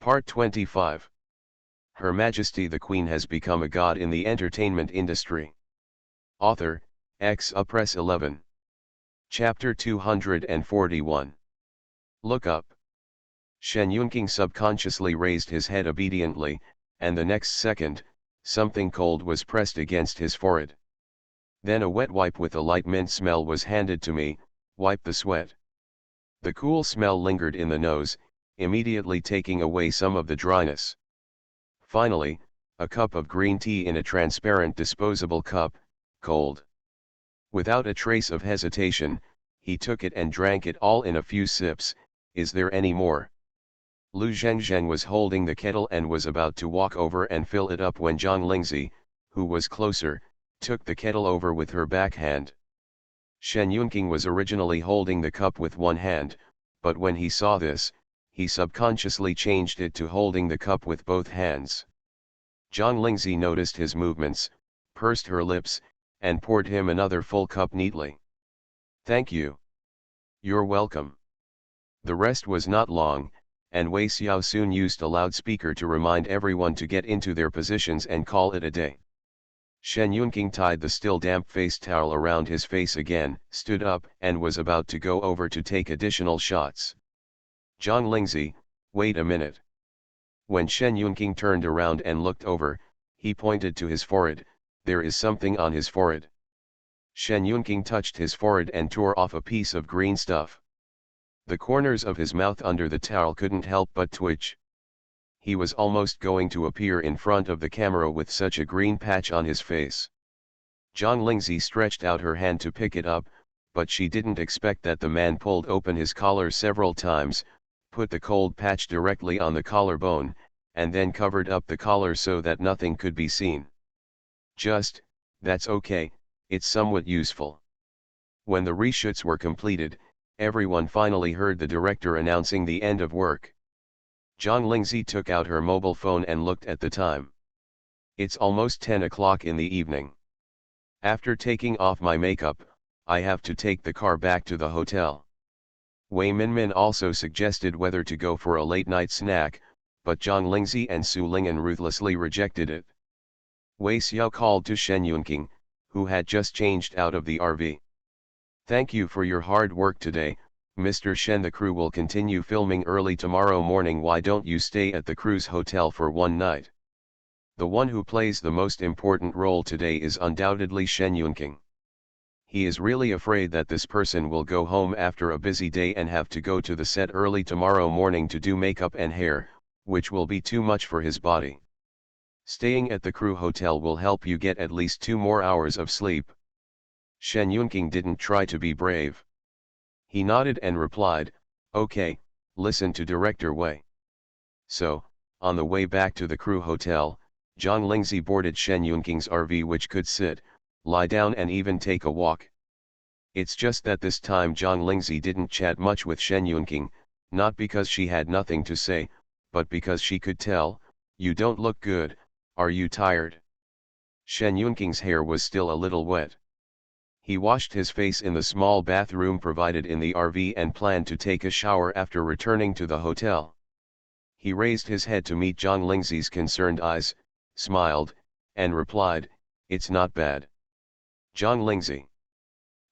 Part 25. Her Majesty the Queen has become a god in the entertainment industry. Author, Press 11. Chapter 241. Look up. Shen Yunqing subconsciously raised his head obediently, and the next second, something cold was pressed against his forehead. Then a wet wipe with a light mint smell was handed to me. Wipe the sweat. The cool smell lingered in the nose, immediately taking away some of the dryness. Finally, a cup of green tea in a transparent disposable cup, cold. Without a trace of hesitation, he took it and drank it all in a few sips. Is there any more? Lu Zhengzhen was holding the kettle and was about to walk over and fill it up when Zhang Lingzi, who was closer, took the kettle over with her backhand. Shen Yunqing was originally holding the cup with one hand, but when he saw this, he subconsciously changed it to holding the cup with both hands. Zhang Lingzi noticed his movements, pursed her lips, and poured him another full cup neatly. Thank you. You're welcome. The rest was not long, and Wei Xiao soon used a loudspeaker to remind everyone to get into their positions and call it a day. Shen Yunqing tied the still damp face towel around his face again, stood up, and was about to go over to take additional shots. Zhang Lingzi, wait a minute. When Shen Yunqing turned around and looked over, he pointed to his forehead. There is something on his forehead. Shen Yunqing touched his forehead and tore off a piece of green stuff. The corners of his mouth under the towel couldn't help but twitch. He was almost going to appear in front of the camera with such a green patch on his face. Zhang Lingzi stretched out her hand to pick it up, but she didn't expect that the man pulled open his collar several times, put the cold patch directly on the collarbone, and then covered up the collar so that nothing could be seen. That's okay, it's somewhat useful. When the reshoots were completed, everyone finally heard the director announcing the end of work. Zhang Lingzi took out her mobile phone and looked at the time. It's almost 10 o'clock in the evening. After taking off my makeup, I have to take the car back to the hotel. Wei Minmin also suggested whether to go for a late-night snack, but Zhang Lingzi and Su Ling'an ruthlessly rejected it. Wei Xiao called to Shen Yunqing, who had just changed out of the RV. Thank you for your hard work today, Mr. Shen. The crew will continue filming early tomorrow morning. Why don't you stay at the crew's hotel for one night? The one who plays the most important role today is undoubtedly Shen Yunqing. He is really afraid that this person will go home after a busy day and have to go to the set early tomorrow morning to do makeup and hair, which will be too much for his body. Staying at the crew hotel will help you get at least 2 more hours of sleep. Shen Yunqing didn't try to be brave. He nodded and replied, okay, listen to Director Wei. So, on the way back to the crew hotel, Zhang Lingzi boarded Shen Yunqing's RV, which could sit, lie down and even take a walk. It's just that this time Zhang Lingzi didn't chat much with Shen Yunqing, not because she had nothing to say, but because she could tell, you don't look good, are you tired? Shen Yunqing's hair was still a little wet. He washed his face in the small bathroom provided in the RV and planned to take a shower after returning to the hotel. He raised his head to meet Zhang Lingzi's concerned eyes, smiled, and replied, it's not bad. Zhang Lingzi.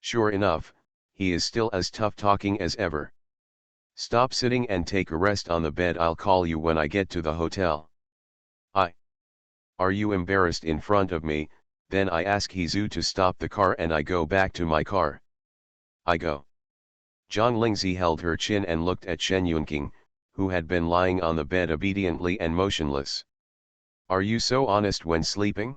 Sure enough, he is still as tough-talking as ever. Stop sitting and take a rest on the bed. I'll call you when I get to the hotel. Are you embarrassed in front of me? Then I ask Hezu to stop the car and I go back to my car. I go. Zhang Lingzi held her chin and looked at Shen Yunqing, who had been lying on the bed obediently and motionless. Are you so honest when sleeping?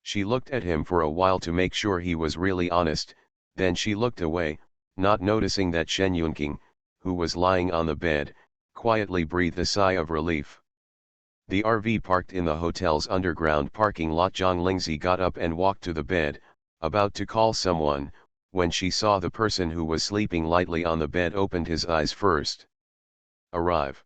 She looked at him for a while to make sure he was really honest, then she looked away, not noticing that Shen Yunqing, who was lying on the bed, quietly breathed a sigh of relief. The RV parked in the hotel's underground parking lot. Zhang Lingzi got up and walked to the bed, about to call someone, when she saw the person who was sleeping lightly on the bed opened his eyes first. Arrive.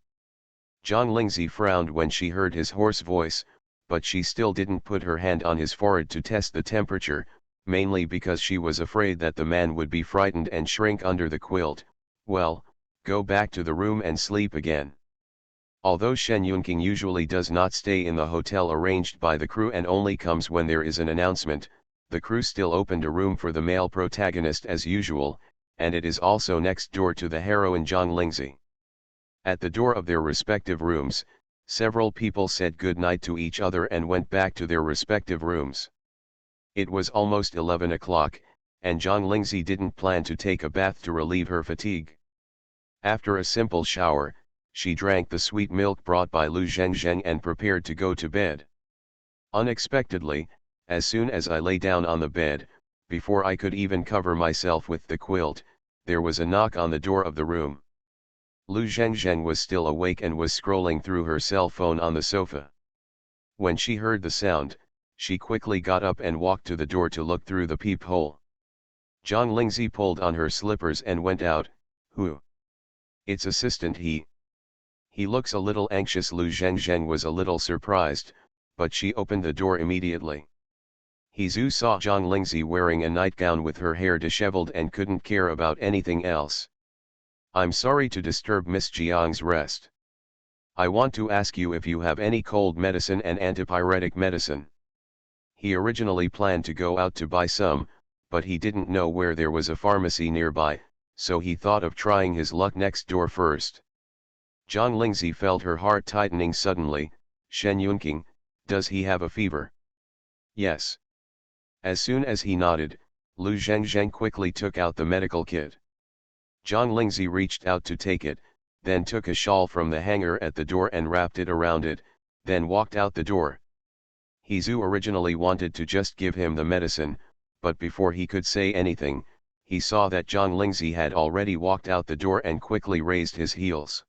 Zhang Lingzi frowned when she heard his hoarse voice, but she still didn't put her hand on his forehead to test the temperature, mainly because she was afraid that the man would be frightened and shrink under the quilt. Well, go back to the room and sleep again. Although Shen Yunqing usually does not stay in the hotel arranged by the crew and only comes when there is an announcement, the crew still opened a room for the male protagonist as usual, and it is also next door to the heroine Zhang Lingzi. At the door of their respective rooms, several people said good night to each other and went back to their respective rooms. It was almost 11 o'clock, and Zhang Lingzi didn't plan to take a bath to relieve her fatigue. After a simple shower, she drank the sweet milk brought by Lu Zhengzheng and prepared to go to bed. Unexpectedly, as soon as I lay down on the bed, before I could even cover myself with the quilt, there was a knock on the door of the room. Lu Zhengzheng was still awake and was scrolling through her cell phone on the sofa. When she heard the sound, she quickly got up and walked to the door to look through the peephole. Zhang Lingzi pulled on her slippers and went out. Who? It's assistant He. He looks a little anxious. Lu Zhengzheng was a little surprised, but she opened the door immediately. He Zhu saw Zhang Lingzi wearing a nightgown with her hair disheveled and couldn't care about anything else. I'm sorry to disturb Miss Jiang's rest. I want to ask you if you have any cold medicine and antipyretic medicine. He originally planned to go out to buy some, but he didn't know where there was a pharmacy nearby, so he thought of trying his luck next door first. Zhang Lingzi felt her heart tightening suddenly. Shen Yunqing, does he have a fever? Yes. As soon as he nodded, Lu Zhengzheng quickly took out the medical kit. Zhang Lingzi reached out to take it, then took a shawl from the hanger at the door and wrapped it around it, then walked out the door. He Zhu originally wanted to just give him the medicine, but before he could say anything, he saw that Zhang Lingzi had already walked out the door and quickly raised his heels.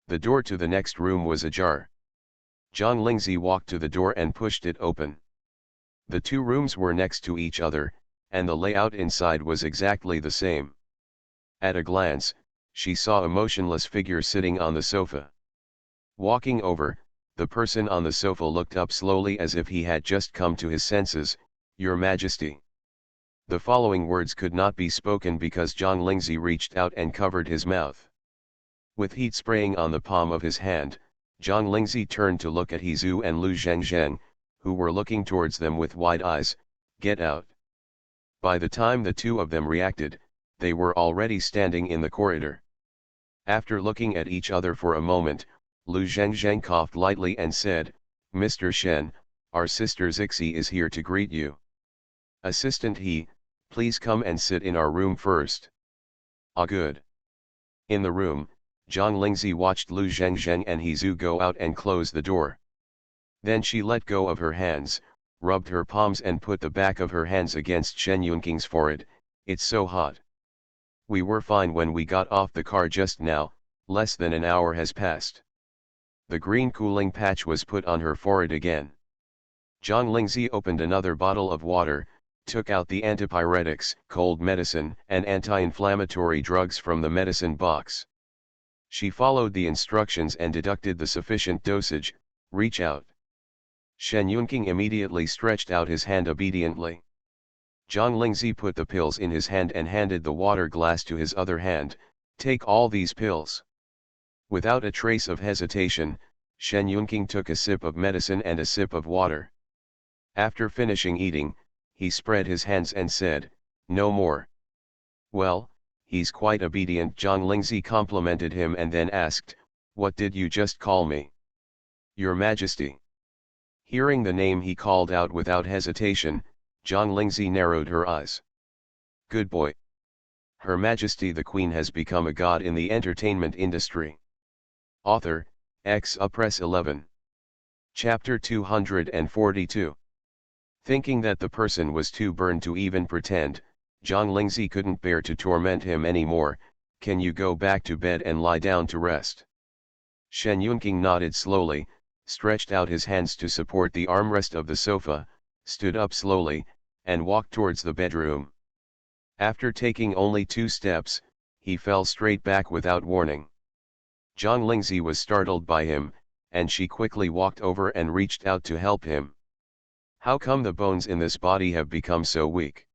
The door to the next room was ajar. Zhang Lingzi walked to the door and pushed it open. The two rooms were next to each other, and the layout inside was exactly the same. At a glance, she saw a motionless figure sitting on the sofa. Walking over, the person on the sofa looked up slowly as if he had just come to his senses. Your Majesty. The following words could not be spoken because Zhang Lingzi reached out and covered his mouth. With heat spraying on the palm of his hand, Zhang Lingzi turned to look at He Zhu and Lu Zhengzheng, who were looking towards them with wide eyes. Get out. By the time the two of them reacted, they were already standing in the corridor. After looking at each other for a moment, Lu Zhengzheng coughed lightly and said, Mr. Shen, our sister Zixi is here to greet you. Assistant He, please come and sit in our room first. Ah, good. In the room, Zhang Lingzi watched Lu Zhengzheng and He Zhu go out and close the door. Then she let go of her hands, rubbed her palms and put the back of her hands against Shen Yunqing's forehead. It's so hot. We were fine when we got off the car just now, less than an hour has passed. The green cooling patch was put on her forehead again. Zhang Lingzi opened another bottle of water, took out the antipyretics, cold medicine, and anti-inflammatory drugs from the medicine box. She followed the instructions and deducted the sufficient dosage. Reach out. Shen Yunqing immediately stretched out his hand obediently. Zhang Lingzi put the pills in his hand and handed the water glass to his other hand. Take all these pills. Without a trace of hesitation, Shen Yunqing took a sip of medicine and a sip of water. After finishing eating, he spread his hands and said, No more. Well, he's quite obedient. Zhang Lingzi complimented him and then asked, What did you just call me? Your Majesty. Hearing the name he called out without hesitation, Zhang Lingzi narrowed her eyes. Good boy. Her Majesty the Queen has become a god in the entertainment industry. Author, Press 11. Chapter 242. Thinking that the person was too burned to even pretend, Zhang Lingzi couldn't bear to torment him anymore. Can you go back to bed and lie down to rest? Shen Yunqing nodded slowly, stretched out his hands to support the armrest of the sofa, stood up slowly, and walked towards the bedroom. After taking only 2 steps, he fell straight back without warning. Zhang Lingzi was startled by him, and she quickly walked over and reached out to help him. How come the bones in this body have become so weak?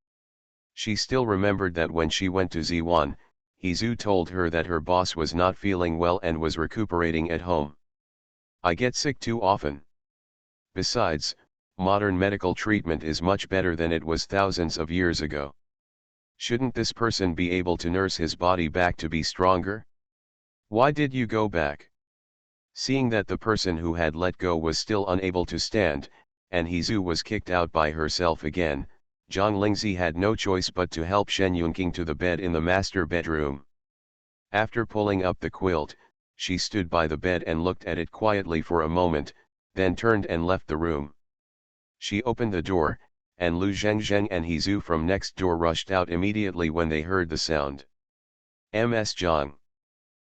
She still remembered that when she went to Ziwan, He Zhu told her that her boss was not feeling well and was recuperating at home. I get sick too often. Besides, modern medical treatment is much better than it was thousands of years ago. Shouldn't this person be able to nurse his body back to be stronger? Why did you go back? Seeing that the person who had let go was still unable to stand, and Hizhu was kicked out by herself again, Zhang Lingzi had no choice but to help Shen Yunqing to the bed in the master bedroom. After pulling up the quilt, she stood by the bed and looked at it quietly for a moment, then turned and left the room. She opened the door, and Lu Zhengzheng and Hizhu from next door rushed out immediately when they heard the sound. Ms. Zhang.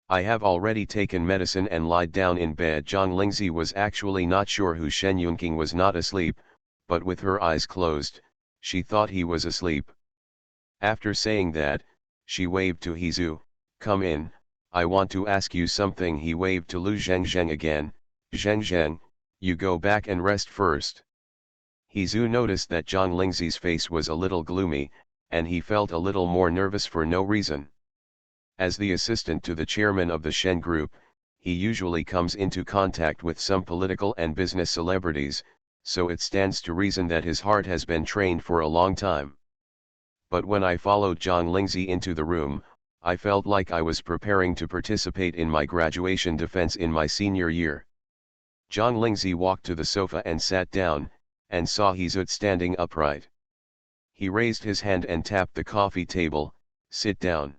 I have already taken medicine and lied down in bed. Zhang Lingzi was actually not sure who Shen Yunqing was not asleep, but with her eyes closed, she thought he was asleep. After saying that, she waved to Hizhu, "Come in, I want to ask you something." He waved to Lu Zhengzheng again, "Zhengzheng, you go back and rest first." Hizhu noticed that Zhang Lingzi's face was a little gloomy, and he felt a little more nervous for no reason. As the assistant to the chairman of the Shen Group, he usually comes into contact with some political and business celebrities, so it stands to reason that his heart has been trained for a long time. But when I followed Zhang Lingzi into the room, I felt like I was preparing to participate in my graduation defense in my senior year. Zhang Lingzi walked to the sofa and sat down, and saw Hizhu standing upright. He raised his hand and tapped the coffee table, "Sit down."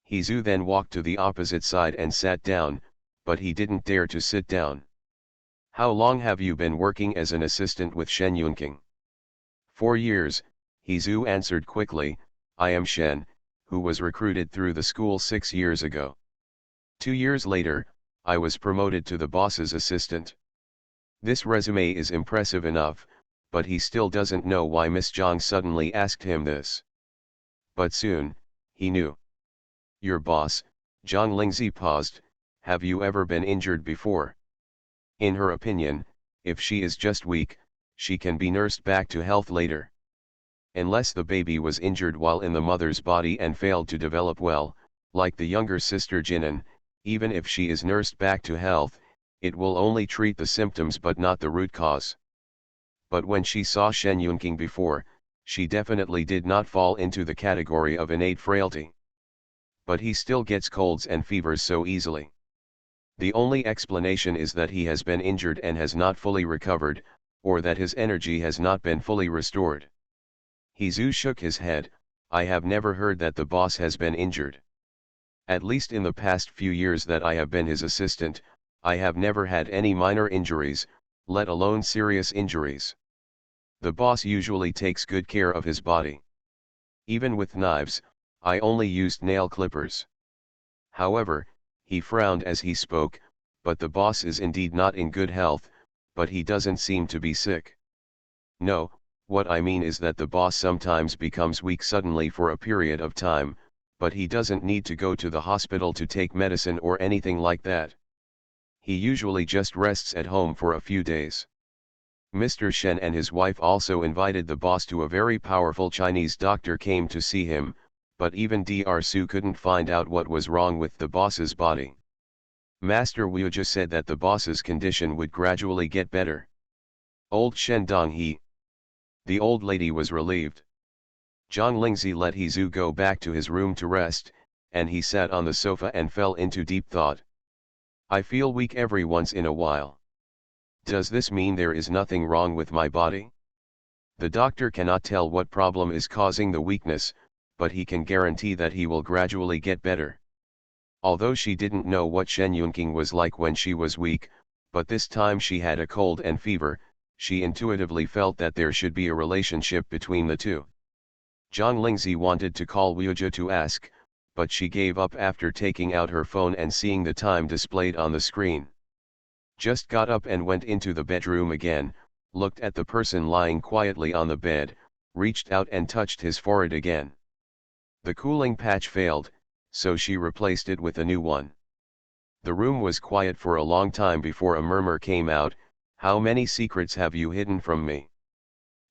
Hizhu then walked to the opposite side and sat down, but he didn't dare to sit down. "How long have you been working as an assistant with Shen Yunqing?" "4 years, Hizhu answered quickly. "I am Shen, who was recruited through the school 6 years ago. 2 years later, I was promoted to the boss's assistant." This resume is impressive enough, but he still doesn't know why Miss Zhang suddenly asked him this. But soon, he knew. "Your boss," Zhang Lingzi paused, "have you ever been injured before?" In her opinion, if she is just weak, she can be nursed back to health later. Unless the baby was injured while in the mother's body and failed to develop well, like the younger sister Jinan, even if she is nursed back to health, it will only treat the symptoms but not the root cause. But when she saw Shen Yunqing before, she definitely did not fall into the category of innate frailty. But he still gets colds and fevers so easily. The only explanation is that he has been injured and has not fully recovered, or that his energy has not been fully restored. Hizhu shook his head. "I have never heard that the boss has been injured. At least in the past few years that I have been his assistant, I have never had any minor injuries, let alone serious injuries. The boss usually takes good care of his body. Even with knives, I only used nail clippers." However, he frowned as he spoke, "But the boss is indeed not in good health, but he doesn't seem to be sick." "No, what I mean is that the boss sometimes becomes weak suddenly for a period of time, but he doesn't need to go to the hospital to take medicine or anything like that. He usually just rests at home for a few days." Mr. Shen and his wife also invited the boss to a very powerful Chinese doctor came to see him, but even Dr. Su couldn't find out what was wrong with the boss's body. Master Wuja said that the boss's condition would gradually get better. "Old Shen Dong He." The old lady was relieved. Zhang Lingzi let Hizhu go back to his room to rest, and he sat on the sofa and fell into deep thought. "I feel weak every once in a while. Does this mean there is nothing wrong with my body? The doctor cannot tell what problem is causing the weakness, but he can guarantee that he will gradually get better." Although she didn't know what Shen Yunqing was like when she was weak, but this time she had a cold and fever, she intuitively felt that there should be a relationship between the two. Zhang Lingzi wanted to call Wuja to ask, but she gave up after taking out her phone and seeing the time displayed on the screen. Just got up and went into the bedroom again, looked at the person lying quietly on the bed, reached out and touched his forehead again. The cooling patch failed, so she replaced it with a new one. The room was quiet for a long time before a murmur came out, "How many secrets have you hidden from me?"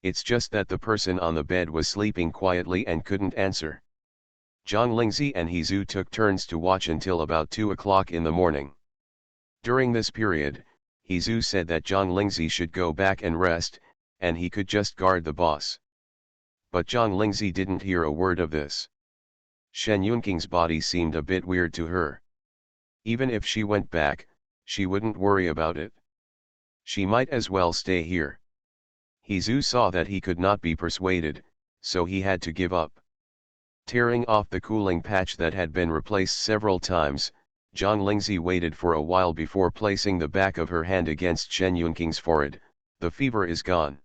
It's just that the person on the bed was sleeping quietly and couldn't answer. Zhang Lingzi and Hizhu took turns to watch until about 2 o'clock in the morning. During this period, Hizhu said that Zhang Lingzi should go back and rest, and he could just guard the boss. But Zhang Lingzi didn't hear a word of this. Shen Yunqing's body seemed a bit weird to her. Even if she went back, she wouldn't worry about it. She might as well stay here. Hizhu saw that he could not be persuaded, so he had to give up. Tearing off the cooling patch that had been replaced several times, Zhang Lingzi waited for a while before placing the back of her hand against Shen Yunqing's forehead. The fever is gone.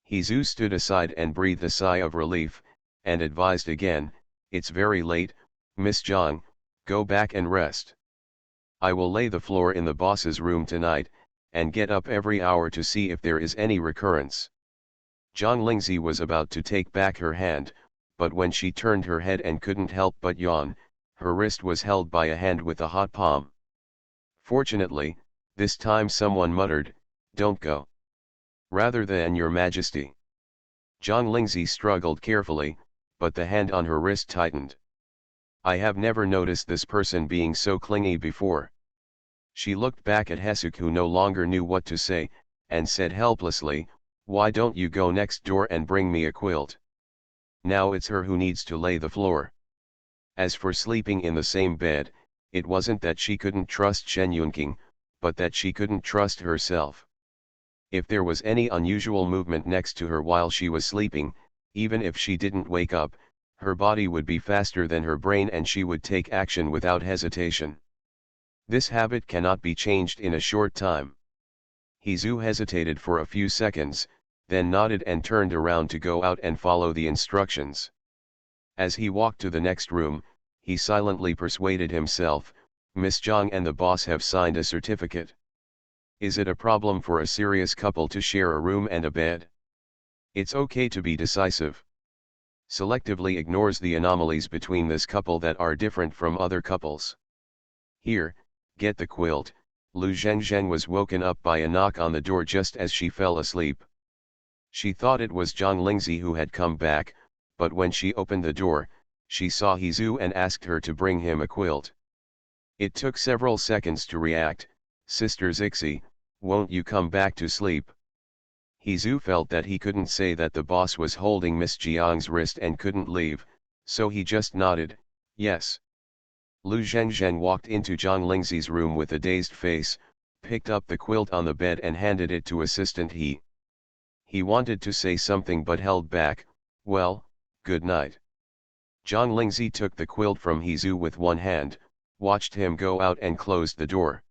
Hizhu stood aside and breathed a sigh of relief, and advised again, "It's very late, Miss Zhang, go back and rest. I will lay the floor in the boss's room tonight, and get up every hour to see if there is any recurrence." Zhang Lingzi was about to take back her hand, but when she turned her head and couldn't help but yawn, her wrist was held by a hand with a hot palm. Fortunately, this time someone muttered, "Don't go. Rather than Your Majesty." Zhang Lingzi struggled carefully, but the hand on her wrist tightened. "I have never noticed this person being so clingy before." She looked back at Hesuk, who no longer knew what to say, and said helplessly, "Why don't you go next door and bring me a quilt?" Now it's her who needs to lay the floor. As for sleeping in the same bed, it wasn't that she couldn't trust Shen Yunqing, but that she couldn't trust herself. If there was any unusual movement next to her while she was sleeping, even if she didn't wake up, her body would be faster than her brain and she would take action without hesitation. This habit cannot be changed in a short time. Hizhu hesitated for a few seconds, then nodded and turned around to go out and follow the instructions. As he walked to the next room, he silently persuaded himself, "Miss Zhang and the boss have signed a certificate. Is it a problem for a serious couple to share a room and a bed? It's okay to be decisive." Selectively ignores the anomalies between this couple that are different from other couples. "Here, get the quilt." Lu Zhengzheng was woken up by a knock on the door just as she fell asleep. She thought it was Zhang Lingzi who had come back, but when she opened the door, she saw Hizhu and asked her to bring him a quilt. It took several seconds to react. "Sister Zixi, won't you come back to sleep?" Hizhu felt that he couldn't say that the boss was holding Miss Jiang's wrist and couldn't leave, so he just nodded, "Yes." Lu Zhengzheng walked into Zhang Lingzi's room with a dazed face, picked up the quilt on the bed and handed it to Assistant He. He wanted to say something but held back, "Well, good night." Zhang Lingzi took the quilt from Hizhu with one hand, watched him go out and closed the door.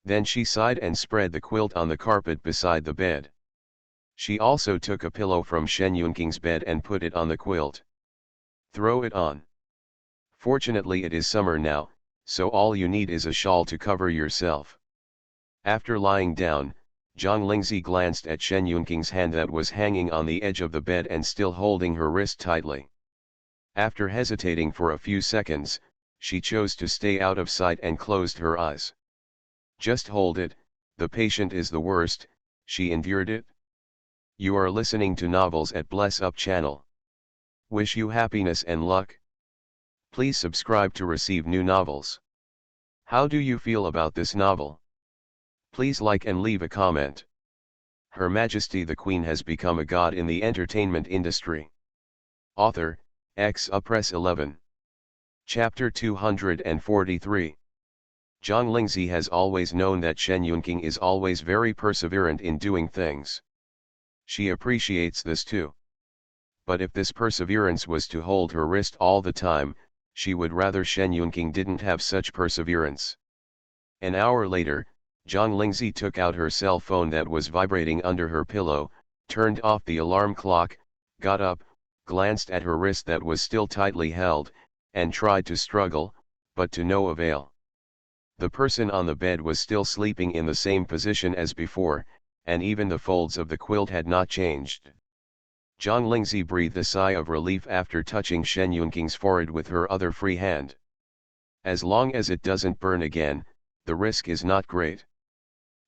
Then she sighed and spread the quilt on the carpet beside the bed. She also took a pillow from Shen Yunqing's bed and put it on the quilt. "Throw it on. Fortunately it is summer now, so all you need is a shawl to cover yourself." After lying down, Zhang Lingzi glanced at Shen Yunqing's hand that was hanging on the edge of the bed and still holding her wrist tightly. After hesitating for a few seconds, she chose to stay out of sight and closed her eyes. "Just hold it, the patient is the worst," she endured it. You are listening to Novels at Bless Up channel. Wish you happiness and luck. Please subscribe to receive new novels. How do you feel about this novel? Please like and leave a comment. Her Majesty the Queen has become a god in the entertainment industry. Author, Press 11. Chapter 243. Zhang Lingzi has always known that Shen Yunqing is always very perseverant in doing things. She appreciates this too. But if this perseverance was to hold her wrist all the time, she would rather Shen Yunqing didn't have such perseverance. An hour later, Zhang Lingzi took out her cell phone that was vibrating under her pillow, turned off the alarm clock, got up, glanced at her wrist that was still tightly held, and tried to struggle, but to no avail. The person on the bed was still sleeping in the same position as before, and even the folds of the quilt had not changed. Zhang Lingzi breathed a sigh of relief after touching Shen Yunqing's forehead with her other free hand. As long as it doesn't burn again, the risk is not great.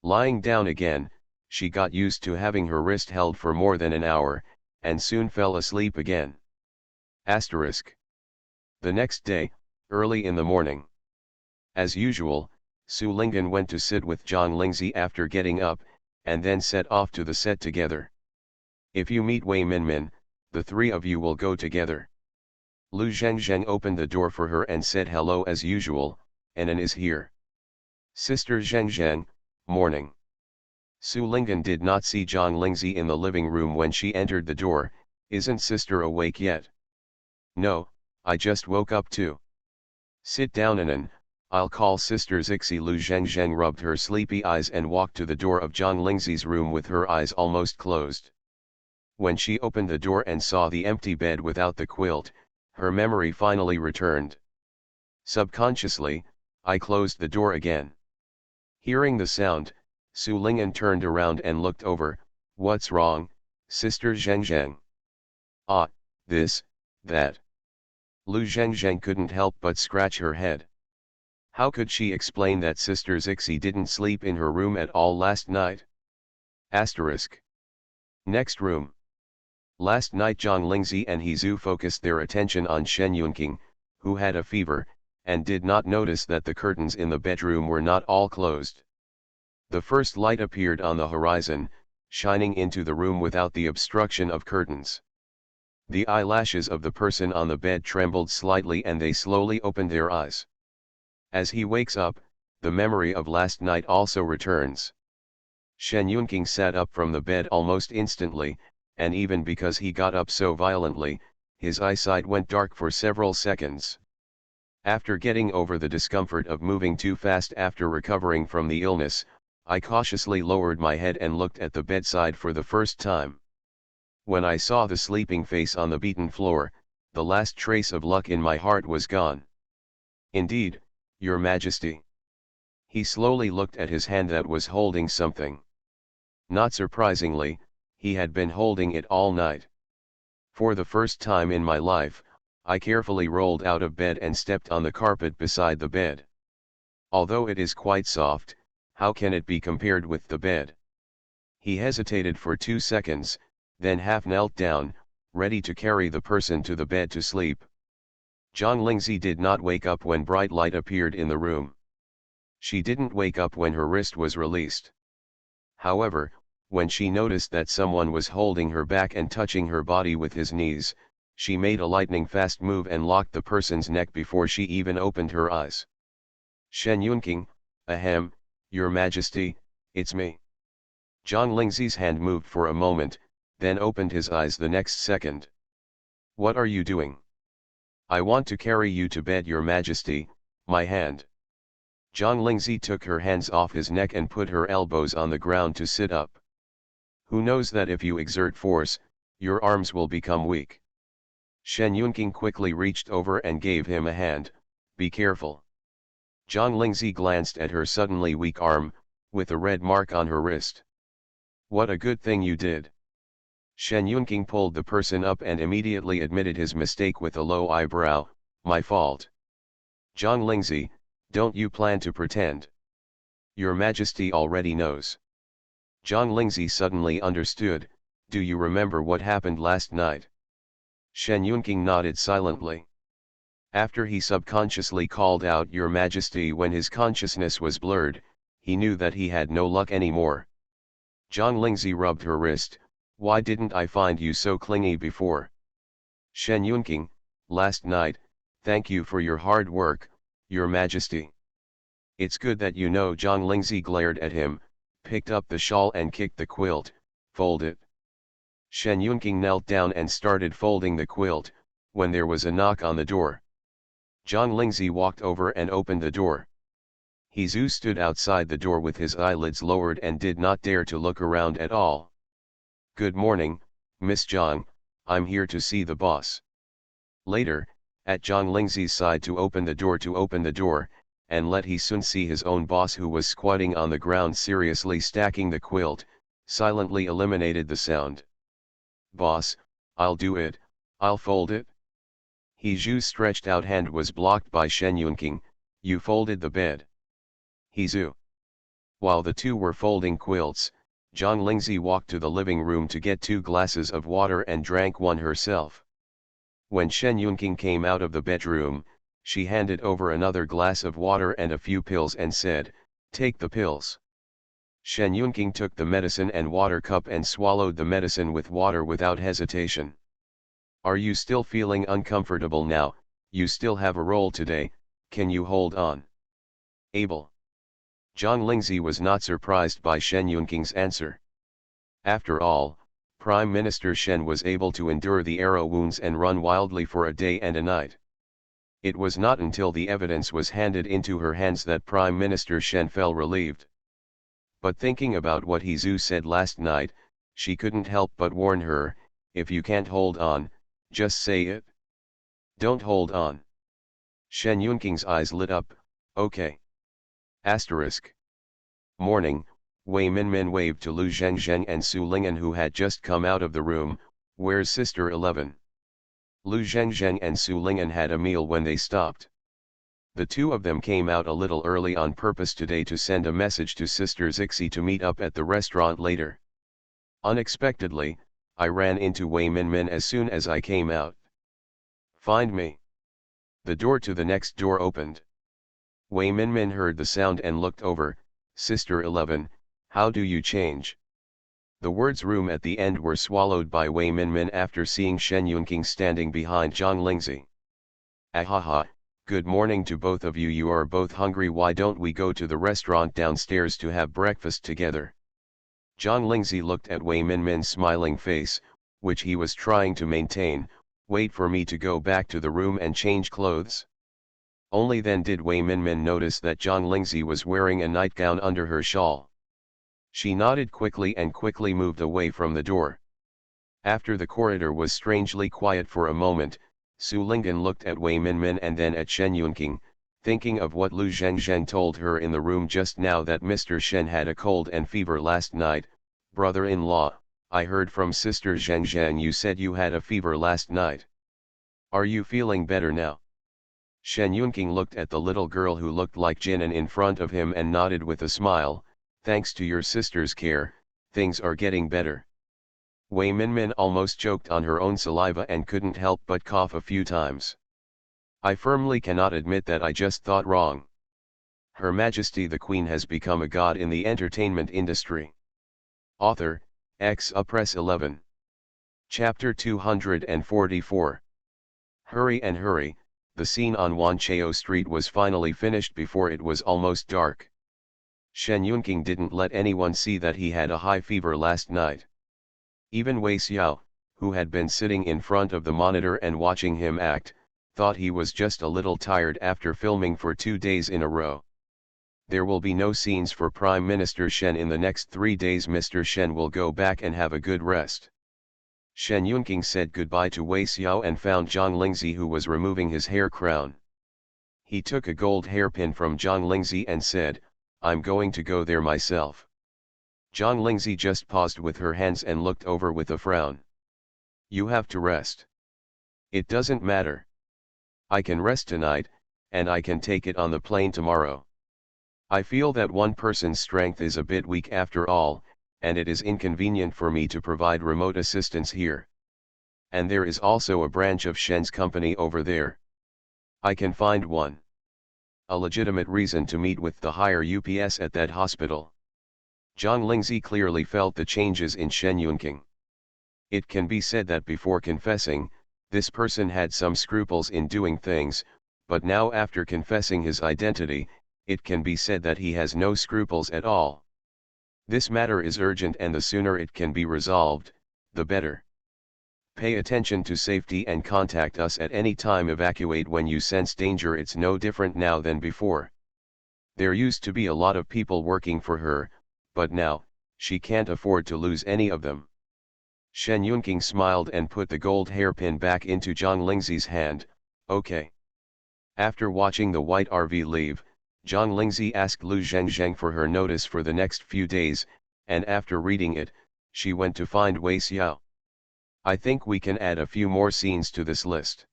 Lying down again, she got used to having her wrist held for more than an hour, and soon fell asleep again. *. The next day, early in the morning. As usual, Su Lingyan went to sit with Zhang Lingzi after getting up, and then set off to the set together. If you meet Wei Minmin, the three of you will go together. Lu Zhengzheng opened the door for her and said hello as usual, Anan is here. Sister Zhengzheng, morning. Su Lingyan did not see Zhang Lingzi in the living room when she entered the door. Isn't sister awake yet? No, I just woke up too. Sit down Anan, I'll call sister Zixi. Lu Zhengzheng rubbed her sleepy eyes and walked to the door of Zhang Lingzi's room with her eyes almost closed. When she opened the door and saw the empty bed without the quilt, her memory finally returned. Subconsciously, I closed the door again. Hearing the sound, Su Lingyan turned around and looked over. What's wrong, sister Zhengzheng? Ah, this, that. Lu Zhengzheng couldn't help but scratch her head. How could she explain that sister Zixi didn't sleep in her room at all last night? Asterisk. Next room. Last night Zhang Lingzi and Zhu focused their attention on Shen Yunqing, who had a fever, and did not notice that the curtains in the bedroom were not all closed. The first light appeared on the horizon, shining into the room without the obstruction of curtains. The eyelashes of the person on the bed trembled slightly and they slowly opened their eyes. As he wakes up, the memory of last night also returns. Shen Yunqing sat up from the bed almost instantly, and even because he got up so violently, his eyesight went dark for several seconds. After getting over the discomfort of moving too fast after recovering from the illness, I cautiously lowered my head and looked at the bedside for the first time. When I saw the sleeping face on the beaten floor, the last trace of luck in my heart was gone. Indeed, Your Majesty. He slowly looked at his hand that was holding something. Not surprisingly, he had been holding it all night. For the first time in my life, I carefully rolled out of bed and stepped on the carpet beside the bed. Although it is quite soft, how can it be compared with the bed? He hesitated for 2 seconds, then half knelt down, ready to carry the person to the bed to sleep. Zhang Lingzi did not wake up when bright light appeared in the room. She didn't wake up when her wrist was released. However, when she noticed that someone was holding her back and touching her body with his knees, she made a lightning-fast move and locked the person's neck before she even opened her eyes. Shen Yunqing, ahem, Your Majesty, it's me. Zhang Lingzi's hand moved for a moment, then opened his eyes the next second. What are you doing? I want to carry you to bed, Your Majesty. My hand. Zhang Lingzi took her hands off his neck and put her elbows on the ground to sit up. Who knows that if you exert force, your arms will become weak. Shen Yunqing quickly reached over and gave him a hand. Be careful. Zhang Lingzi glanced at her suddenly weak arm, with a red mark on her wrist. What a good thing you did. Shen Yunqing pulled the person up and immediately admitted his mistake with a low eyebrow. My fault. Zhang Lingzi, don't you plan to pretend? Your Majesty already knows. Zhang Lingzi suddenly understood. Do you remember what happened last night? Shen Yunqing nodded silently. After he subconsciously called out Your Majesty when his consciousness was blurred, he knew that he had no luck anymore. Zhang Lingzi rubbed her wrist. Why didn't I find you so clingy before? Shen Yunqing, last night, thank you for your hard work, Your Majesty. It's good that you know. Zhang Lingzi glared at him, picked up the shawl and kicked the quilt. Fold it. Shen Yunqing knelt down and started folding the quilt, when there was a knock on the door. Zhang Lingzi walked over and opened the door. Zhu stood outside the door with his eyelids lowered and did not dare to look around at all. Good morning, Miss Zhang, I'm here to see the boss. Later, at Zhang Lingzi's side to open the door, and let He Sun see his own boss who was squatting on the ground seriously stacking the quilt, silently eliminated the sound. Boss, I'll do it, I'll fold it. Zhu's stretched out hand was blocked by Shen Yunqing. You folded the bed. Zhu. While the two were folding quilts, Zhang Lingzi walked to the living room to get 2 glasses of water and drank one herself. When Shen Yunqing came out of the bedroom, she handed over another glass of water and a few pills and said, Take the pills. Shen Yunqing took the medicine and water cup and swallowed the medicine with water without hesitation. Are you still feeling uncomfortable now? You still have a role today, can you hold on? Able. Zhang Lingzi was not surprised by Shen Yunqing's answer. After all, Prime Minister Shen was able to endure the arrow wounds and run wildly for a day and a night. It was not until the evidence was handed into her hands that Prime Minister Shen felt relieved. But thinking about what He Zhu said last night, she couldn't help but warn her, if you can't hold on, just say it. Don't hold on. Shen Yunqing's eyes lit up, okay. Asterisk. Morning, Wei Minmin waved to Lu Zhengzheng and Su Ling'an who had just come out of the room, where's Sister 11? Lu Zhengzheng and Su Ling'an had a meal when they stopped. The two of them came out a little early on purpose today to send a message to Sister Zixi to meet up at the restaurant later. Unexpectedly, I ran into Wei Minmin as soon as I came out. Find me. The door to the next door opened. Wei Minmin heard the sound and looked over. Sister 11, how do you change? The words room at the end were swallowed by Wei Minmin after seeing Shen Yunqing standing behind Zhang Lingzi. Ahaha, good morning to both of you. You are both hungry. Why don't we go to the restaurant downstairs to have breakfast together? Zhang Lingzi looked at Wei Minmin's smiling face, which he was trying to maintain. Wait for me to go back to the room and change clothes. Only then did Wei Minmin notice that Zhang Lingzi was wearing a nightgown under her shawl. She nodded quickly and quickly moved away from the door. After the corridor was strangely quiet for a moment, Su Ling'an looked at Wei Minmin and then at Shen Yunqing, thinking of what Lu Zhengzheng told her in the room just now that Mr. Shen had a cold and fever last night. Brother-in-law, I heard from Sister Zhengzheng you said you had a fever last night. Are you feeling better now? Shen Yunqing looked at the little girl who looked like Jinan in front of him and nodded with a smile. Thanks to your sister's care, things are getting better. Wei Minmin almost choked on her own saliva and couldn't help but cough a few times. I firmly cannot admit that I just thought wrong. Her Majesty the Queen has become a god in the entertainment industry. Author, Press 11. Chapter 244. Hurry and hurry. The scene on Wanchao Street was finally finished before it was almost dark. Shen Yunqing didn't let anyone see that he had a high fever last night. Even Wei Xiao, who had been sitting in front of the monitor and watching him act, thought he was just a little tired after filming for 2 days in a row. There will be no scenes for Prime Minister Shen in the next 3 days. Mr. Shen will go back and have a good rest. Shen Yunqing said goodbye to Wei Xiao and found Zhang Lingzi who was removing his hair crown. He took a gold hairpin from Zhang Lingzi and said, I'm going to go there myself. Zhang Lingzi just paused with her hands and looked over with a frown. You have to rest. It doesn't matter. I can rest tonight, and I can take it on the plane tomorrow. I feel that one person's strength is a bit weak after all, and it is inconvenient for me to provide remote assistance here. And there is also a branch of Shen's company over there. I can find one. A legitimate reason to meet with the higher UPS at that hospital. Zhang Lingzi clearly felt the changes in Shen Yunqing. It can be said that before confessing, this person had some scruples in doing things, but now after confessing his identity, it can be said that he has no scruples at all. This matter is urgent and the sooner it can be resolved, the better. Pay attention to safety and contact us at any time. Evacuate when you sense danger. It's no different now than before. There used to be a lot of people working for her, but now, she can't afford to lose any of them. Shen Yunqing smiled and put the gold hairpin back into Zhang Lingzi's hand. Okay. After watching the white RV leave, Zhang Lingzi asked Lu Zhengzheng for her notice for the next few days, and after reading it, she went to find Wei Xiao. I think we can add a few more scenes to this list.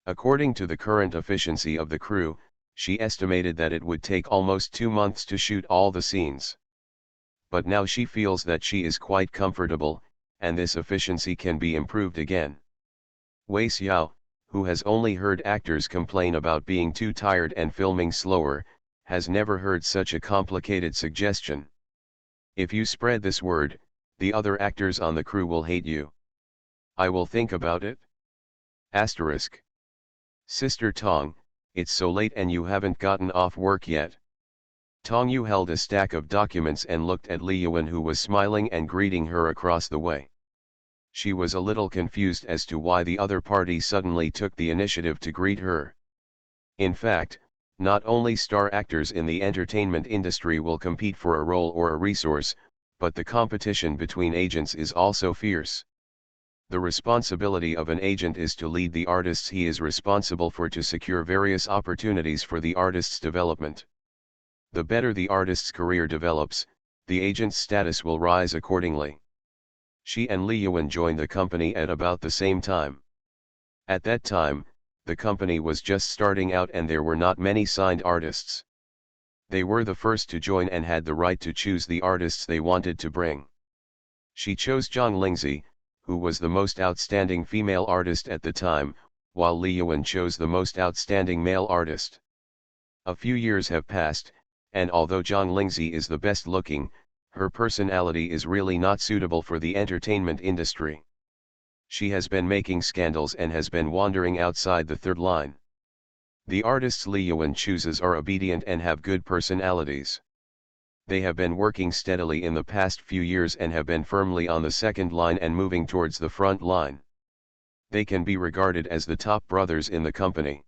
According to the current efficiency of the crew, she estimated that it would take almost 2 months to shoot all the scenes. But now she feels that she is quite comfortable, and this efficiency can be improved again. Wei Xiao, who has only heard actors complain about being too tired and filming slower, has never heard such a complicated suggestion. If you spread this word, the other actors on the crew will hate you. I will think about it. Asterisk. Sister Tong, it's so late and you haven't gotten off work yet. Tong Yu held a stack of documents and looked at Li Yuan, who was smiling and greeting her across the way. She was a little confused as to why the other party suddenly took the initiative to greet her. In fact, not only star actors in the entertainment industry will compete for a role or a resource, but the competition between agents is also fierce. The responsibility of an agent is to lead the artists he is responsible for to secure various opportunities for the artist's development. The better the artist's career develops, the agent's status will rise accordingly. She and Li Yuan joined the company at about the same time. At that time, the company was just starting out and there were not many signed artists. They were the first to join and had the right to choose the artists they wanted to bring. She chose Zhang Lingzi, who was the most outstanding female artist at the time, while Li Yuan chose the most outstanding male artist. A few years have passed, and although Zhang Lingzi is the best looking, her personality is really not suitable for the entertainment industry. She has been making scandals and has been wandering outside the third line. The artists Li Yuan chooses are obedient and have good personalities. They have been working steadily in the past few years and have been firmly on the second line and moving towards the front line. They can be regarded as the top brothers in the company.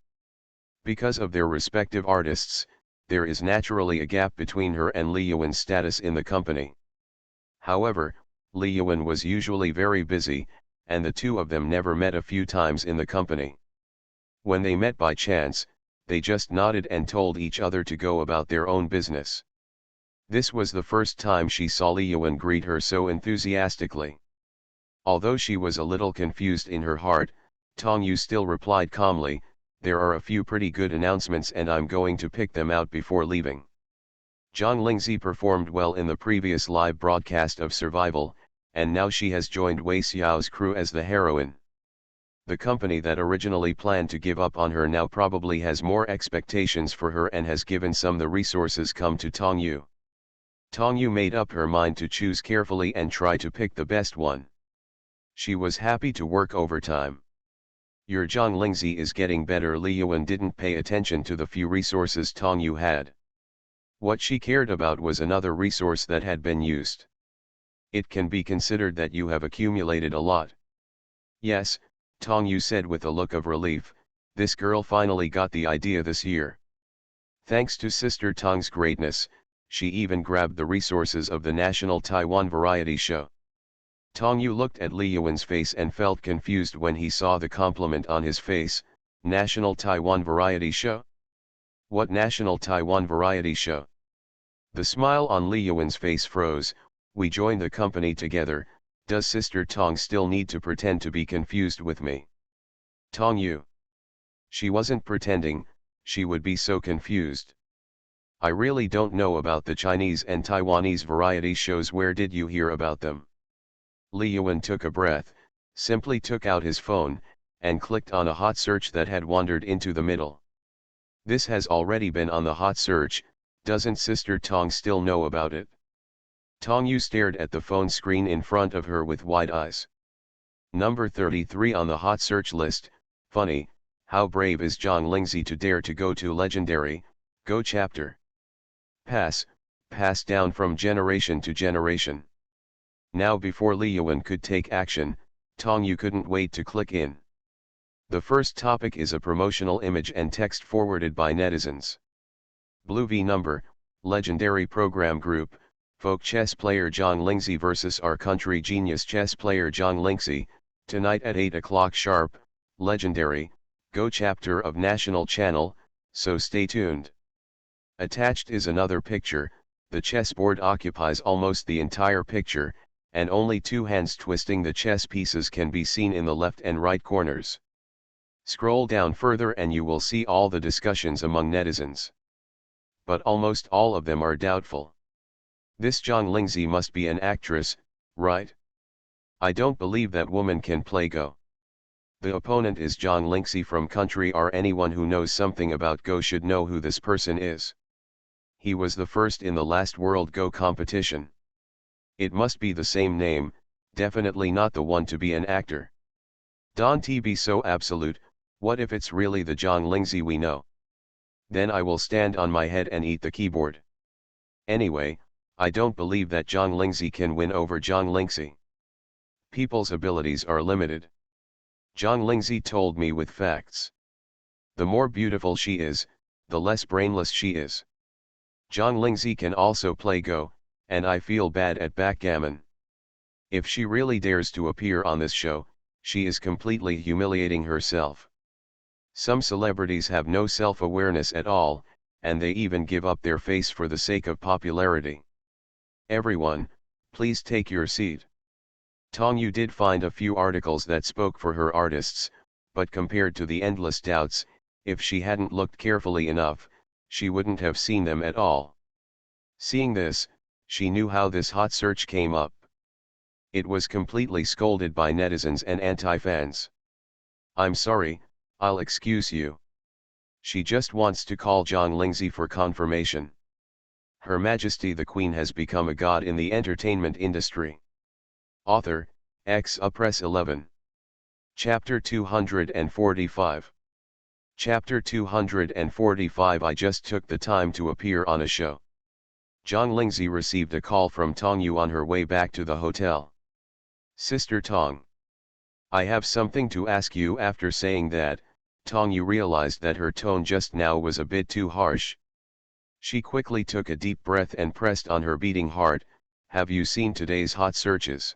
Because of their respective artists, there is naturally a gap between her and Li Yuan's status in the company. However, Li Yuan was usually very busy, and the two of them never met a few times in the company. When they met by chance, they just nodded and told each other to go about their own business. This was the first time she saw Li Yuan greet her so enthusiastically. Although she was a little confused in her heart, Tong Yu still replied calmly, "There are a few pretty good announcements and I'm going to pick them out before leaving." Zhang Lingzi performed well in the previous live broadcast of Survival, and now she has joined Wei Xiao's crew as the heroine. The company that originally planned to give up on her now probably has more expectations for her and has given some the resources come to Tong Yu. Tong Yu made up her mind to choose carefully and try to pick the best one. She was happy to work overtime. Your Zhang Lingzi is getting better. Li Yuan didn't pay attention to the few resources Tong Yu had. What she cared about was another resource that had been used. It can be considered that you have accumulated a lot. Yes, Tong Yu said with a look of relief, this girl finally got the idea this year. Thanks to Sister Tong's greatness, she even grabbed the resources of the National Taiwan Variety Show. Tong Yu looked at Li Yuan's face and felt confused when he saw the compliment on his face. National Taiwan Variety Show? What National Taiwan Variety Show? The smile on Li Yuan's face froze. We joined the company together. Does Sister Tong still need to pretend to be confused with me? Tong Yu. She wasn't pretending, she would be so confused. I really don't know about the Chinese and Taiwanese variety shows. Where did you hear about them? Li Yuan took a breath, simply took out his phone, and clicked on a hot search that had wandered into the middle. This has already been on the hot search. Doesn't Sister Tong still know about it? Tong Yu stared at the phone screen in front of her with wide eyes. Number 33 on the hot search list. Funny, how brave is Zhang Lingzi to dare to go to Legendary, Go chapter. Pass down from generation to generation. Now before Li Yuan could take action, Tong Yu couldn't wait to click in. The first topic is a promotional image and text forwarded by netizens. Blue V number, legendary program group, folk chess player Zhang Lingzi versus our country genius chess player Zhang Lingzi, tonight at 8 o'clock sharp, legendary, Go chapter of National Channel, so stay tuned. Attached is another picture. The chessboard occupies almost the entire picture, and only two hands twisting the chess pieces can be seen in the left and right corners. Scroll down further and you will see all the discussions among netizens. But almost all of them are doubtful. This Zhang Lingzi must be an actress, right? I don't believe that woman can play Go. The opponent is Zhang Lingzi from country R. Anyone who knows something about Go should know who this person is. he was the first in the last World Go competition. It must be the same name, definitely not the one to be an actor. Don't be so absolute, what if it's really the John Lingzi we know? Then I will stand on my head and eat the keyboard. Anyway, I don't believe that John Lingzi can win over John Lingzi. People's abilities are limited. John Lingzi told me with facts. The more beautiful she is, the less brainless she is. John Lingzi can also play Go, and I feel bad at backgammon. If she really dares to appear on this show, she is completely humiliating herself. Some celebrities have no self-awareness at all, and they even give up their face for the sake of popularity. Everyone, please take your seat. Tong Yu did find a few articles that spoke for her artists, but compared to the endless doubts, if she hadn't looked carefully enough, she wouldn't have seen them at all. Seeing this, she knew how this hot search came up. It was completely scolded by netizens and anti-fans. I'm sorry, I'll excuse you. She just wants to call John Lingzi for confirmation. Her Majesty the Queen has become a god in the entertainment industry. Author, Press 11. Chapter 245. Chapter 245 I just took the time to appear on a show. John Lingzi received a call from Tong Yu on her way back to the hotel. Sister Tong. I have something to ask you. After saying that, Tong Yu realized that her tone just now was a bit too harsh. She quickly took a deep breath and pressed on her beating heart. Have you seen today's hot searches?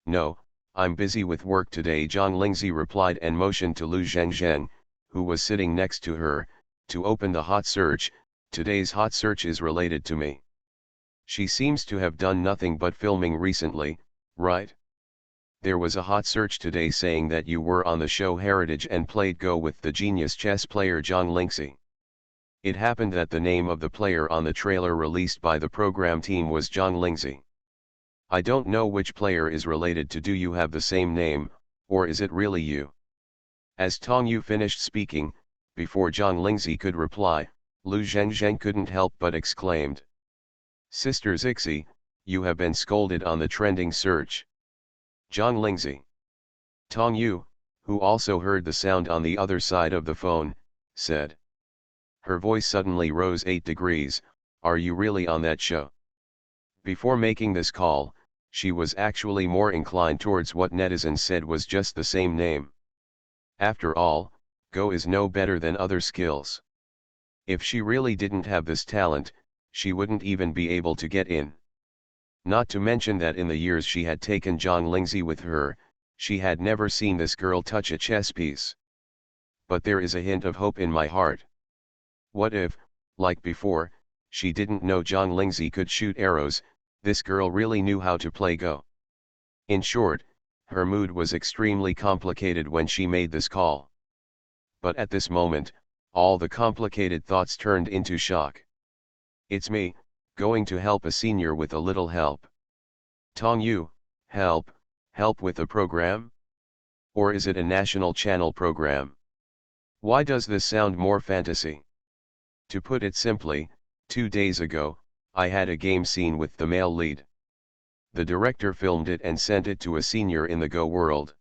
No, I'm busy with work today, John Lingzi replied and motioned to Lu Zhengzheng, who was sitting next to her, to open the hot search. Today's hot search is related to me. She seems to have done nothing but filming recently, right? There was a hot search today saying that you were on the show Heritage and played Go with the genius chess player John Lingzi. It happened that the name of the player on the trailer released by the program team was John Lingzi. I don't know which player is related to. Do you have the same name, or is it really you? As Tong Yu finished speaking, before John Lingzi could reply, Lu Zhengzheng couldn't help but exclaimed. Sister Zixi, you have been scolded on the trending search. John Lingzi. Tong Yu, who also heard the sound on the other side of the phone, said. Her voice suddenly rose 8 degrees, are you really on that show? Before making this call, she was actually more inclined towards what netizens said was just the same name. After all, Go is no better than other skills. If she really didn't have this talent, she wouldn't even be able to get in. Not to mention that in the years she had taken John Lingzi with her, she had never seen this girl touch a chess piece. But there is a hint of hope in my heart. What if, like before, she didn't know John Lingzi could shoot arrows, this girl really knew how to play Go? In short, her mood was extremely complicated when she made this call. But at this moment, all the complicated thoughts turned into shock. It's me, going to help a senior with a little help. Tong Yu, help with a program? Or is it a national channel program? Why does this sound more fantasy? To put it simply, 2 days ago, I had a game scene with the male lead. The director filmed it and sent it to a senior in the Go world.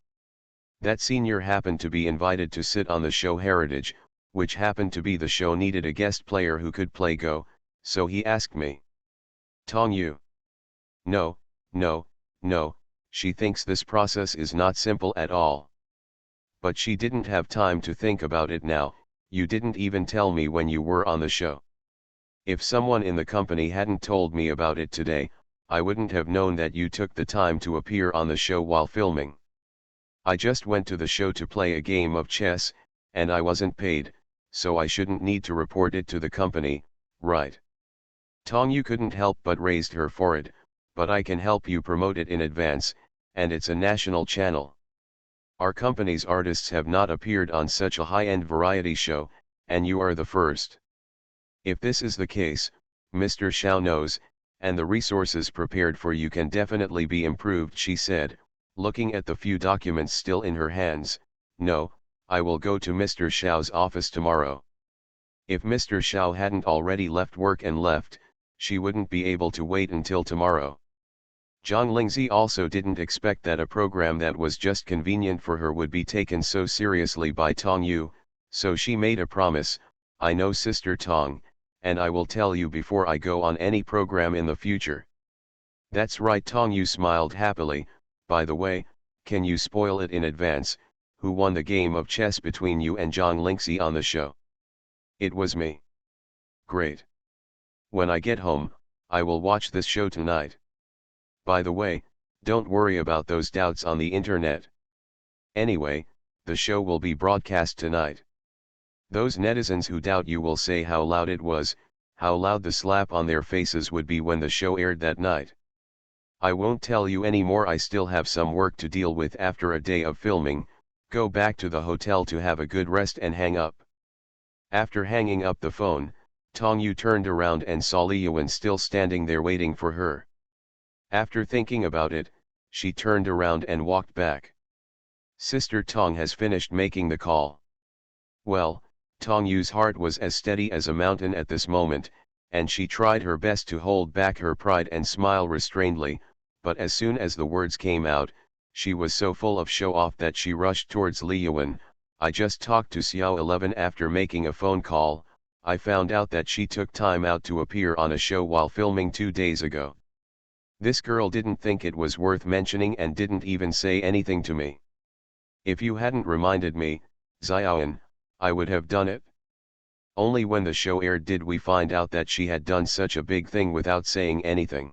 That senior happened to be invited to sit on the show Heritage, which happened to be the show needed a guest player who could play Go, so he asked me. Tong Yu. No, she thinks this process is not simple at all. But she didn't have time to think about it now. You didn't even tell me when you were on the show. If someone in the company hadn't told me about it today, I wouldn't have known that you took the time to appear on the show while filming. I just went to the show to play a game of chess, and I wasn't paid, so I shouldn't need to report it to the company, right? Tong Yu couldn't help but raised her forehead, but I can help you promote it in advance, and it's a national channel. Our company's artists have not appeared on such a high-end variety show, and you are the first. If this is the case, Mr. Xiao knows, and the resources prepared for you can definitely be improved, she said, looking at the few documents still in her hands. No, I will go to Mr. Xiao's office tomorrow. If Mr. Xiao hadn't already left work and left, she wouldn't be able to wait until tomorrow. Zhang Lingzi also didn't expect that a program that was just convenient for her would be taken so seriously by Tong Yu, so she made a promise, "I know Sister Tong, and I will tell you before I go on any program in the future." "That's right." Tong Yu smiled happily. "By the way, can you spoil it in advance, who won the game of chess between you and Zhang Lingzi on the show?" "It was me." "Great. When I get home, I will watch this show tonight. By the way, don't worry about those doubts on the internet. Anyway, the show will be broadcast tonight. Those netizens who doubt you will say how loud it was, how loud the slap on their faces would be when the show aired that night. I won't tell you any more. I still have some work to deal with after a day of filming. Go back to the hotel to have a good rest and hang up." After hanging up the phone, Tong Yu turned around and saw Li Yuan still standing there waiting for her. After thinking about it, she turned around and walked back. Sister Tong has finished making the call. Well, Tong Yu's heart was as steady as a mountain at this moment, and she tried her best to hold back her pride and smile restrainedly, but as soon as the words came out, she was so full of show-off that she rushed towards Li Yuan. "I just talked to Xiao 11 after making a phone call. I found out that she took time out to appear on a show while filming 2 days ago. This girl didn't think it was worth mentioning and didn't even say anything to me. If you hadn't reminded me, Xiaoyan, I would have done it. Only when the show aired did we find out that she had done such a big thing without saying anything."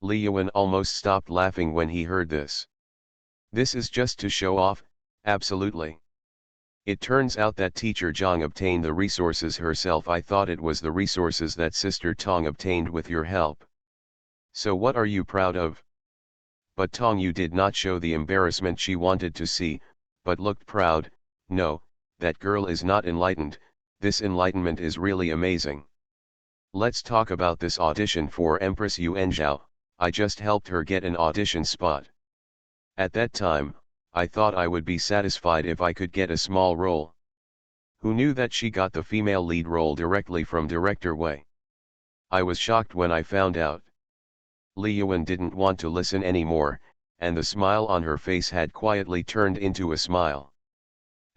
Li Yuan almost stopped laughing when he heard this. "This is just to show off, absolutely. It turns out that teacher Zhang obtained the resources herself. I thought it was the resources that Sister Tong obtained with your help. So what are you proud of?" But Tong Yu did not show the embarrassment she wanted to see, but looked proud. "No, that girl is not enlightened. This enlightenment is really amazing. Let's talk about this audition for Empress Yuan Zhao. I just helped her get an audition spot. At that time, I thought I would be satisfied if I could get a small role. Who knew that she got the female lead role directly from director Wei? I was shocked when I found out." Li Yuan didn't want to listen anymore, and the smile on her face had quietly turned into a smile.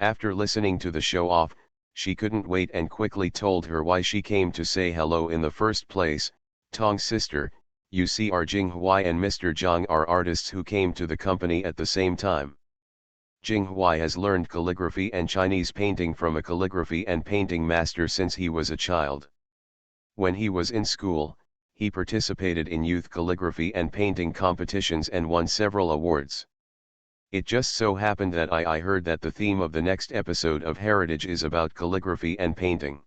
After listening to the show-off, she couldn't wait and quickly told her why she came to say hello in the first place. "Tong's sister, you see, our Jing Huai and Mr. Zhang are artists who came to the company at the same time. Jing Huai has learned calligraphy and Chinese painting from a calligraphy and painting master since he was a child. When he was in school, he participated in youth calligraphy and painting competitions and won several awards. It just so happened that I heard that the theme of the next episode of Heritage is about calligraphy and painting.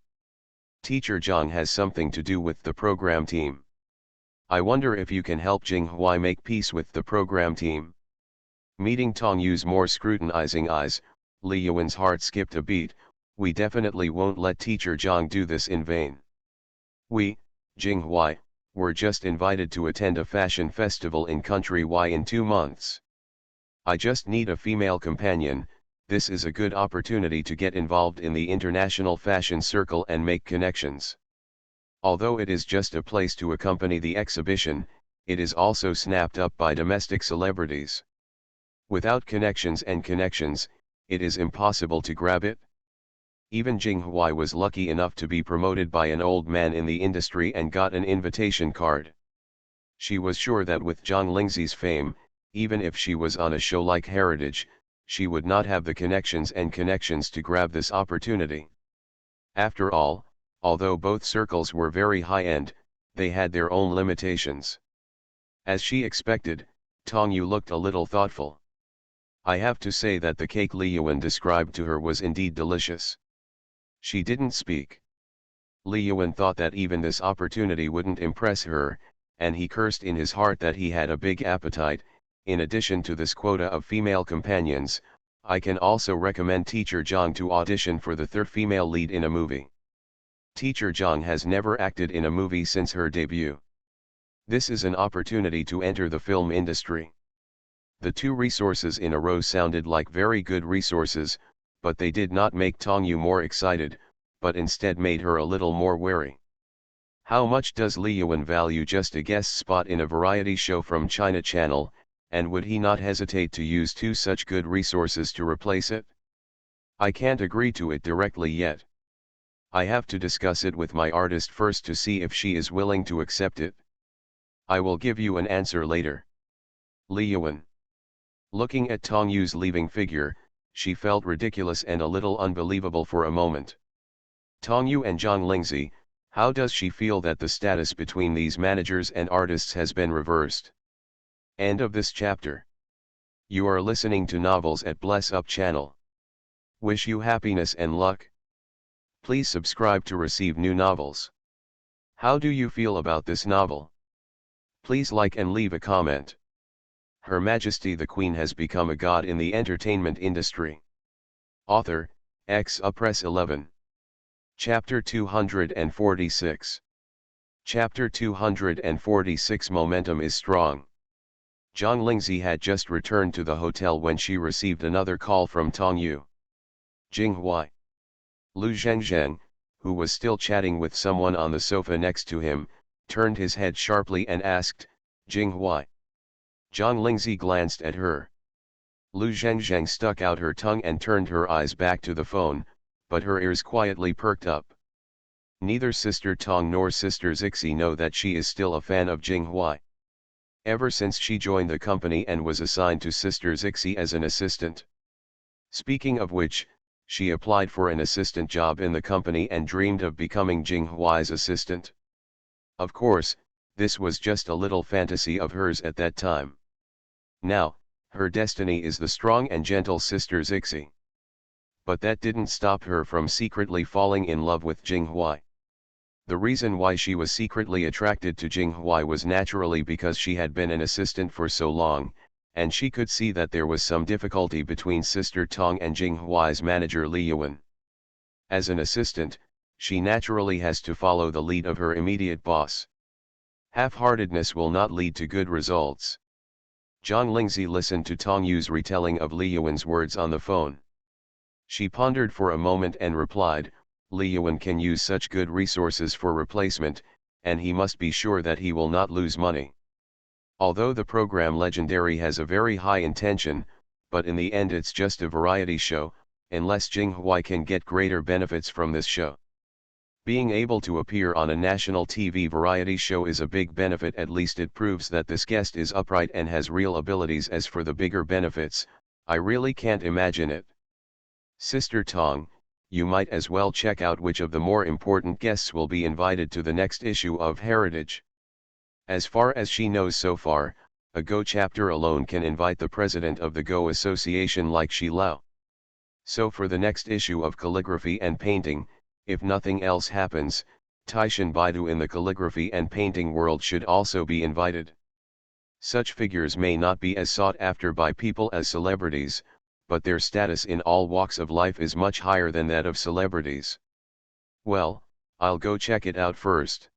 Teacher Zhang has something to do with the program team. I wonder if you can help Jing Huai make peace with the program team." Meeting Tong Yu's more scrutinizing eyes, Li Yuan's heart skipped a beat. "We definitely won't let Teacher Zhang do this in vain. We, Jing Huai, were just invited to attend a fashion festival in country Y in 2 months. I just need a female companion. This is a good opportunity to get involved in the international fashion circle and make connections. Although it is just a place to accompany the exhibition, it is also snapped up by domestic celebrities. Without connections, it is impossible to grab it. Even Jing Huai was lucky enough to be promoted by an old man in the industry and got an invitation card. She was sure that with Zhang Lingzi's fame, even if she was on a show like Heritage, she would not have the connections to grab this opportunity. After all, although both circles were very high-end, they had their own limitations. As she expected, Tong Yu looked a little thoughtful. I have to say that the cake Li Yuan described to her was indeed delicious. She didn't speak. Li Yuan thought that even this opportunity wouldn't impress her, and he cursed in his heart that he had a big appetite. In addition to this quota of female companions, I can also recommend Teacher Zhang to audition for the third female lead in a movie. Teacher Zhang has never acted in a movie since her debut. This is an opportunity to enter the film industry." The 2 resources in a row sounded like very good resources, but they did not make Tong Yu more excited. but instead made her a little more wary. How much does Li Yuan value just a guest spot in a variety show from China Channel, and would he not hesitate to use two such good resources to replace it? I can't agree to it directly yet. I have to discuss it with my artist first to see if she is willing to accept it. I will give you an answer later. Li Yuan. Looking at Tong Yu's leaving figure, she felt ridiculous and a little unbelievable for a moment. Tong Yu and Zhang Lingzi, how does she feel that the status between these managers and artists has been reversed? End of this chapter. You are listening to Novels at Bless Up channel. Wish you happiness and luck. Please subscribe to receive new novels. How do you feel about this novel? Please like and leave a comment. Her Majesty the Queen has become a god in the entertainment industry. Author, Press 11. Chapter 246. Chapter 246. Momentum is strong. Zhang Lingzi had just returned to the hotel when she received another call from Tong Yu. Jinghuai. Lu Zhengzheng, who was still chatting with someone on the sofa next to him, turned his head sharply and asked, Jinghuai. Zhang Lingzi glanced at her. Lu Zhengzheng stuck out her tongue and turned her eyes back to the phone, but her ears quietly perked up. Neither Sister Tong nor Sister Zixi know that she is still a fan of Jinghuai. Ever since she joined the company and was assigned to Sister Zixi as an assistant. Speaking of which, she applied for an assistant job in the company and dreamed of becoming Jinghuai's assistant. Of course, this was just a little fantasy of hers at that time. Now, her destiny is the strong and gentle Sister Zixi. But that didn't stop her from secretly falling in love with Jinghuai. The reason why she was secretly attracted to Jinghuai was naturally because she had been an assistant for so long, and she could see that there was some difficulty between Sister Tong and Jinghuai's manager Li Yuan. As an assistant, she naturally has to follow the lead of her immediate boss. Half-heartedness will not lead to good results. Zhang Lingzi listened to Tong Yu's retelling of Li Yuan's words on the phone. She pondered for a moment and replied, Li Yuan can use such good resources for replacement, and he must be sure that he will not lose money. Although the program Legendary has a very high intention, but in the end it's just a variety show, unless Jinghuai can get greater benefits from this show. Being able to appear on a national TV variety show is a big benefit, at least it proves that this guest is upright and has real abilities. As for the bigger benefits, I really can't imagine it. Sister Tong, you might as well check out which of the more important guests will be invited to the next issue of Heritage. As far as she knows so far, a Go chapter alone can invite the president of the Go Association like Shi Lao. So for the next issue of Calligraphy and Painting, if nothing else happens, Taishan Baidu in the calligraphy and painting world should also be invited. Such figures may not be as sought after by people as celebrities, but their status in all walks of life is much higher than that of celebrities. Well, I'll go check it out first.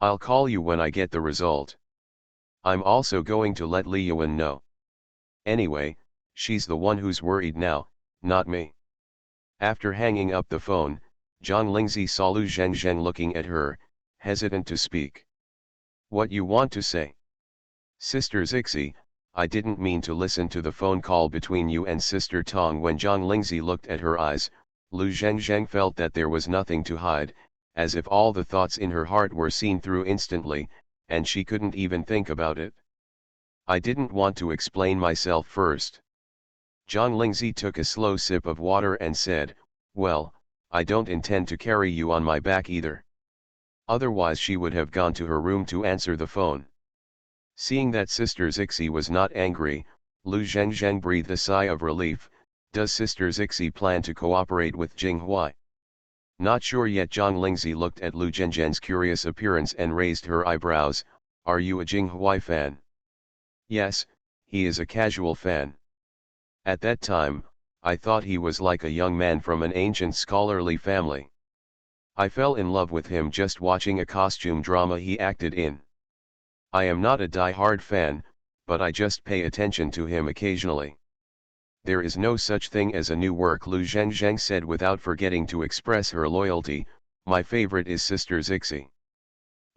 I'll call you when I get the result. I'm also going to let Li Yuan know. Anyway, she's the one who's worried now, not me. After hanging up the phone, Zhang Lingzi saw Lu Zhengzheng looking at her, hesitant to speak. What you want to say? Sister Zixi, I didn't mean to listen to the phone call between you and Sister Tong. When Zhang Lingzi looked at her eyes, Lu Zhengzheng felt that there was nothing to hide, as if all the thoughts in her heart were seen through instantly, and she couldn't even think about it. I didn't want to explain myself first. Zhang Lingzi took a slow sip of water and said, well, I don't intend to carry you on my back either. Otherwise she would have gone to her room to answer the phone. Seeing that Sister Zixi was not angry, Lu Zhengzheng breathed a sigh of relief. Does Sister Zixi plan to cooperate with Jinghuai? Not sure yet. Zhang Lingzi looked at Lu Zhengzheng's curious appearance and raised her eyebrows. Are you a Jinghuai fan? Yes, he is a casual fan. At that time, I thought he was like a young man from an ancient scholarly family. I fell in love with him just watching a costume drama he acted in. I am not a die-hard fan, but I just pay attention to him occasionally. There is no such thing as a new work, Lu Zhengzheng said without forgetting to express her loyalty. My favorite is Sister Zixi.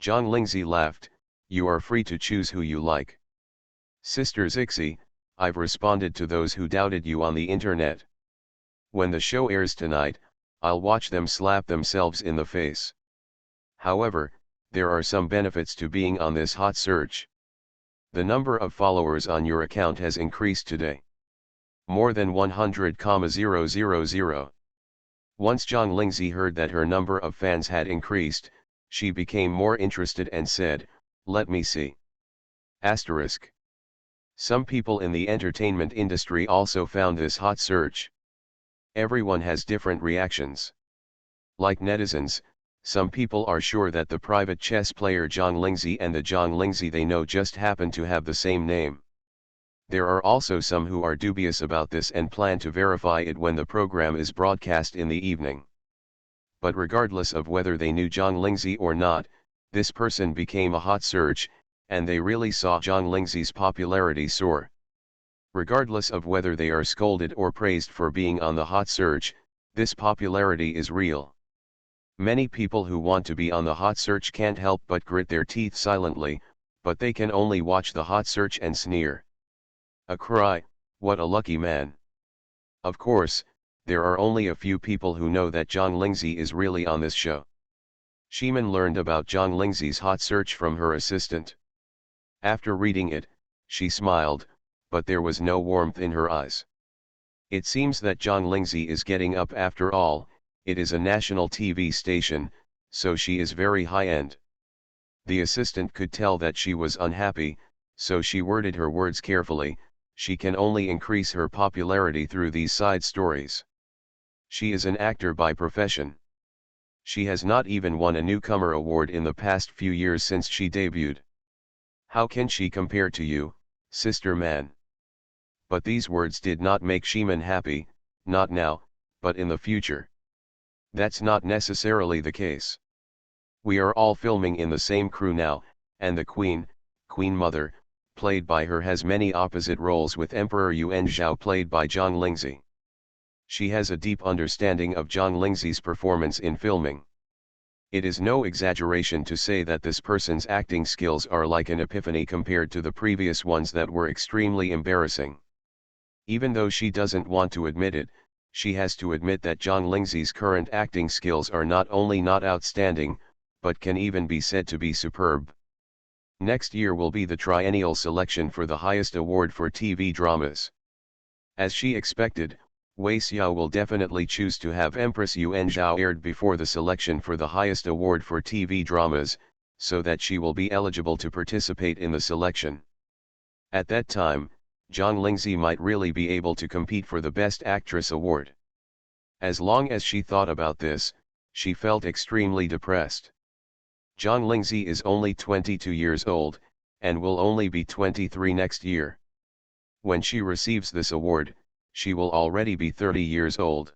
Zhang Lingzi laughed, you are free to choose who you like. Sister Zixi, I've responded to those who doubted you on the internet. When the show airs tonight, I'll watch them slap themselves in the face. However, there are some benefits to being on this hot search. The number of followers on your account has increased today. More than 100,000. Once Zhang Lingzi heard that her number of fans had increased, she became more interested and said, let me see. Asterisk. Some people in the entertainment industry also found this hot search. Everyone has different reactions. Like netizens, some people are sure that the private chess player Zhang Lingzi and the Zhang Lingzi they know just happen to have the same name. There are also some who are dubious about this and plan to verify it when the program is broadcast in the evening. But regardless of whether they knew Zhang Lingzi or not, this person became a hot search, and they really saw Zhang Lingzi's popularity soar. Regardless of whether they are scolded or praised for being on the hot search, this popularity is real. Many people who want to be on the hot search can't help but grit their teeth silently, but they can only watch the hot search and sneer. A cry, what a lucky man. Of course, there are only a few people who know that Zhang Lingzi is really on this show. Ximen learned about Zhang Lingzi's hot search from her assistant. After reading it, she smiled, but there was no warmth in her eyes. It seems that Zhang Lingzi is getting up after all. It is a national TV station, so she is very high-end. The assistant could tell that she was unhappy, so she worded her words carefully. She can only increase her popularity through these side stories. She is an actor by profession. She has not even won a newcomer award in the past few years since she debuted. How can she compare to you, sister man? But these words did not make Ximen happy, not now, but in the future. That's not necessarily the case. We are all filming in the same crew now, and the Queen Mother, played by her, has many opposite roles, with Emperor Yuan Zhao played by Zhang Lingzi. She has a deep understanding of Zhang Lingzi's performance in filming. It is no exaggeration to say that this person's acting skills are like an epiphany compared to the previous ones that were extremely embarrassing. Even though she doesn't want to admit it, she has to admit that Zhang Lingzi's current acting skills are not only not outstanding, but can even be said to be superb. Next year will be the triennial selection for the highest award for TV dramas. As she expected, Wei Xiao will definitely choose to have Empress Yuan Zhao aired before the selection for the highest award for TV dramas, so that she will be eligible to participate in the selection. At that time, Zhang Lingzi might really be able to compete for the Best Actress award. As long as she thought about this, she felt extremely depressed. Zhang Lingzi is only 22 years old, and will only be 23 next year. When she receives this award, she will already be 30 years old.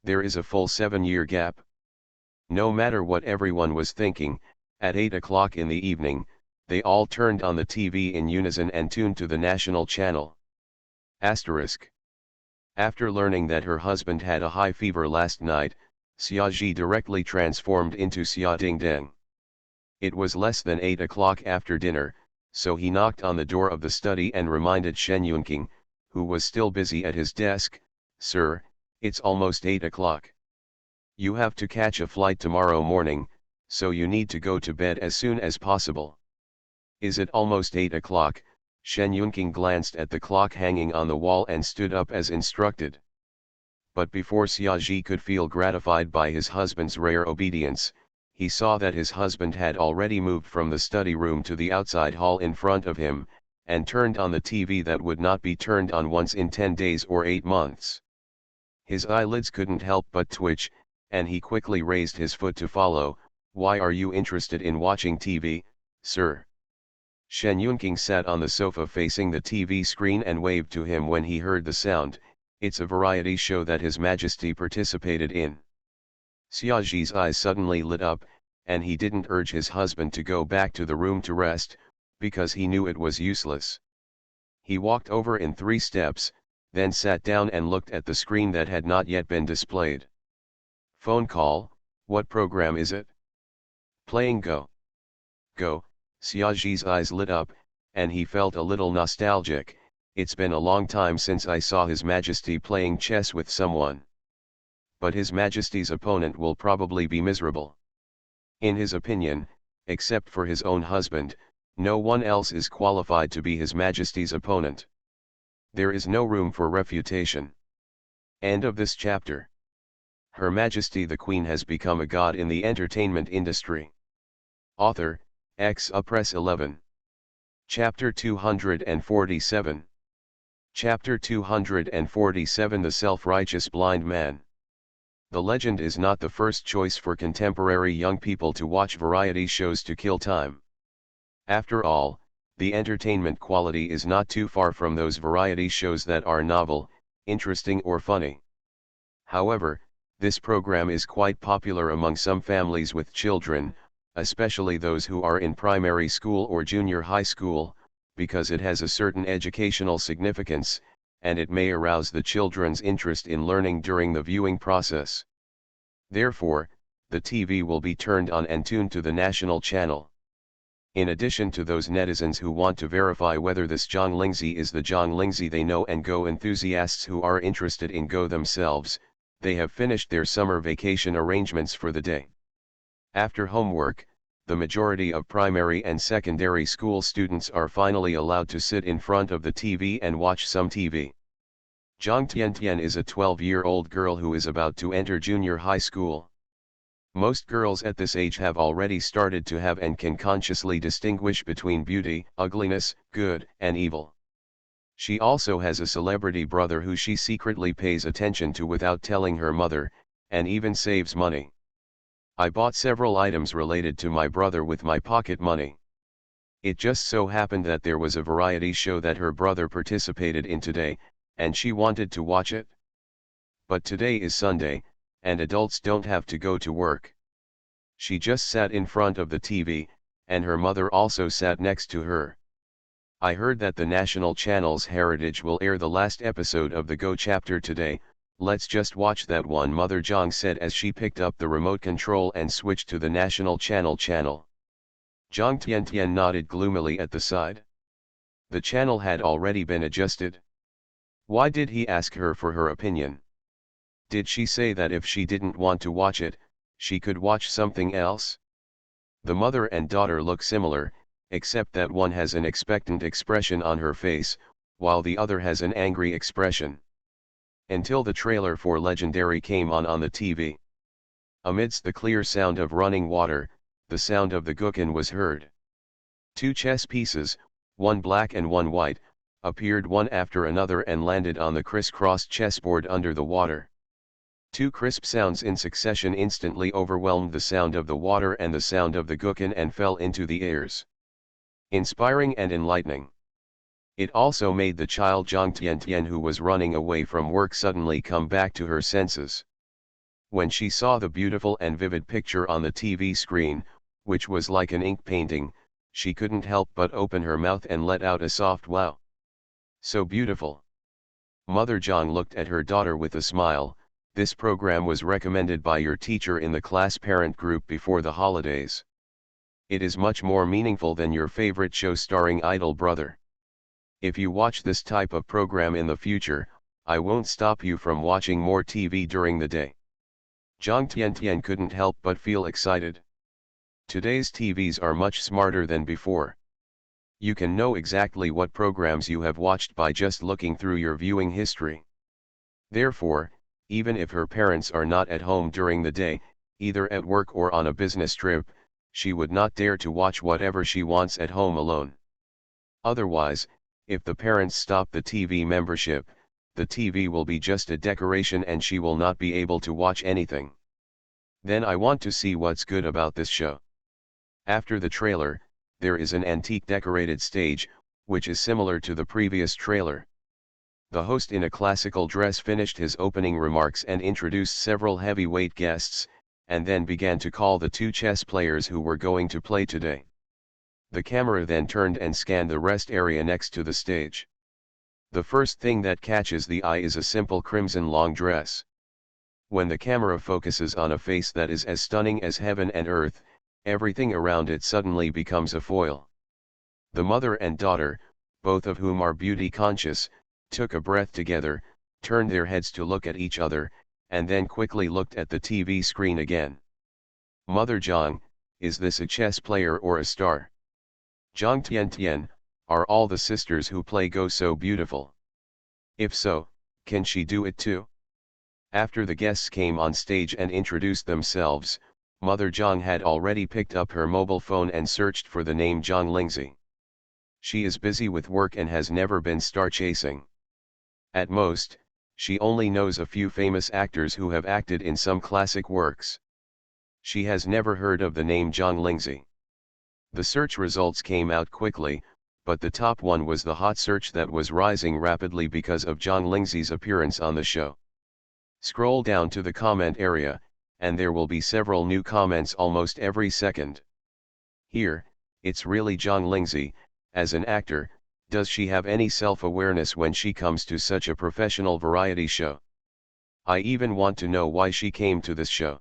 There is a full 7-year gap. No matter what everyone was thinking, at 8 o'clock in the evening, they all turned on the TV in unison and tuned to the national channel. Asterisk. After learning that her husband had a high fever last night, Xia Ji directly transformed into Xia Dingdeng. It was less than 8 o'clock after dinner, so he knocked on the door of the study and reminded Shen Yunqing, who was still busy at his desk, "Sir, it's almost 8 o'clock. You have to catch a flight tomorrow morning, so you need to go to bed as soon as possible." "Is it almost 8 o'clock?" Shen Yunqing glanced at the clock hanging on the wall and stood up as instructed. But before Xia Ji could feel gratified by his husband's rare obedience, he saw that his husband had already moved from the study room to the outside hall in front of him, and turned on the TV that would not be turned on once in 10 days or 8 months. His eyelids couldn't help but twitch, and he quickly raised his foot to follow. "Why are you interested in watching TV, sir?" Shen Yunqing sat on the sofa facing the TV screen and waved to him when he heard the sound. "It's a variety show that His Majesty participated in." Xia Ji's eyes suddenly lit up, and he didn't urge his husband to go back to the room to rest, because he knew it was useless. He walked over in 3 steps, then sat down and looked at the screen that had not yet been displayed. Phone call, what program is it? Playing Go. Go, Xiaoji's eyes lit up, and he felt a little nostalgic. It's been a long time since I saw His Majesty playing chess with someone. But His Majesty's opponent will probably be miserable. In his opinion, except for his own husband, no one else is qualified to be His Majesty's opponent. There is no room for refutation. End of this chapter. Her Majesty the Queen has become a god in the entertainment industry. Author, Press 11. Chapter 247. Chapter 247 The Self-Righteous Blind Man. The legend is not the first choice for contemporary young people to watch variety shows to kill time. After all, the entertainment quality is not too far from those variety shows that are novel, interesting or funny. However, this program is quite popular among some families with children, especially those who are in primary school or junior high school, because it has a certain educational significance, and it may arouse the children's interest in learning during the viewing process. Therefore, the TV will be turned on and tuned to the national channel. In addition to those netizens who want to verify whether this Zhang Lingzi is the Zhang Lingzi they know and Go enthusiasts who are interested in Go themselves, they have finished their summer vacation arrangements for the day. After homework, the majority of primary and secondary school students are finally allowed to sit in front of the TV and watch some TV. Zhang Tiantian is a 12-year-old girl who is about to enter junior high school. Most girls at this age have already started to have and can consciously distinguish between beauty, ugliness, good, and evil. She also has a celebrity brother who she secretly pays attention to without telling her mother, and even saves money. I bought several items related to my brother with my pocket money. It just so happened that there was a variety show that her brother participated in today, and she wanted to watch it. But today is Sunday, and adults don't have to go to work. She just sat in front of the TV, and her mother also sat next to her. I heard that the national channel's Heritage will air the last episode of the Go chapter today. Let's just watch that one, Mother Zhang said as she picked up the remote control and switched to the national channel. Zhang Tiantian nodded gloomily at the side. The channel had already been adjusted. Why did he ask her for her opinion? Did she say that if she didn't want to watch it, she could watch something else? The mother and daughter look similar, except that one has an expectant expression on her face, while the other has an angry expression. Until the trailer for Legendary came on the TV. Amidst the clear sound of running water, the sound of the Gukin was heard. Two chess pieces, one black and one white, appeared one after another and landed on the crisscrossed chessboard under the water. Two crisp sounds in succession instantly overwhelmed the sound of the water and the sound of the Gukin and fell into the ears. Inspiring and enlightening. It also made the child Zhang Tiantian, who was running away from work, suddenly come back to her senses. When she saw the beautiful and vivid picture on the TV screen, which was like an ink painting, she couldn't help but open her mouth and let out a soft wow. So beautiful. Mother Zhang looked at her daughter with a smile. This program was recommended by your teacher in the class parent group before the holidays. It is much more meaningful than your favorite show starring idol brother. If you watch this type of program in the future, I won't stop you from watching more TV during the day. Zhang Tiantian couldn't help but feel excited. Today's TVs are much smarter than before. You can know exactly what programs you have watched by just looking through your viewing history. Therefore, even if her parents are not at home during the day, either at work or on a business trip, she would not dare to watch whatever she wants at home alone. Otherwise, if the parents stop the TV membership, the TV will be just a decoration and she will not be able to watch anything. Then I want to see what's good about this show. After the trailer, there is an antique decorated stage, which is similar to the previous trailer. The host in a classical dress finished his opening remarks and introduced several heavyweight guests, and then began to call the two chess players who were going to play today. The camera then turned and scanned the rest area next to the stage. The first thing that catches the eye is a simple crimson long dress. When the camera focuses on a face that is as stunning as heaven and earth, everything around it suddenly becomes a foil. The mother and daughter, both of whom are beauty conscious, took a breath together, turned their heads to look at each other, and then quickly looked at the TV screen again. Mother Zhang, is this a chess player or a star? Zhang Tian, are all the sisters who play Go so beautiful? If so, can she do it too? After the guests came on stage and introduced themselves, Mother Zhang had already picked up her mobile phone and searched for the name Zhang Lingzi. She is busy with work and has never been star chasing. At most, she only knows a few famous actors who have acted in some classic works. She has never heard of the name Zhang Lingzi. The search results came out quickly, but the top one was the hot search that was rising rapidly because of Zhang Lingzi's appearance on the show. Scroll down to the comment area, and there will be several new comments almost every second. Here, it's really Zhang Lingzi. As an actor, does she have any self-awareness when she comes to such a professional variety show? I even want to know why she came to this show.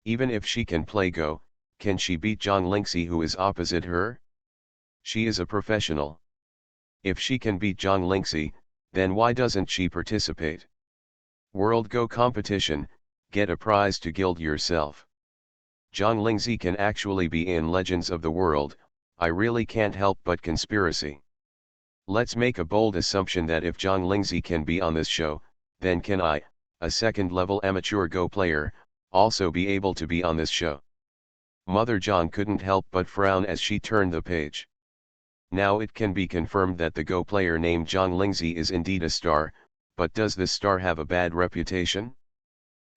Even if she can play Go, can she beat Zhang Lingzi who is opposite her? She is a professional. If she can beat Zhang Lingzi, then why doesn't she participate? World Go competition, get a prize to gild yourself. Zhang Lingzi can actually be in Legends of the World. I really can't help but conspiracy. Let's make a bold assumption that if Zhang Lingzi can be on this show, then can I, a second-level amateur Go player, also be able to be on this show? Mother Zhang couldn't help but frown as she turned the page. Now it can be confirmed that the Go player named Zhang Lingzi is indeed a star, but does this star have a bad reputation?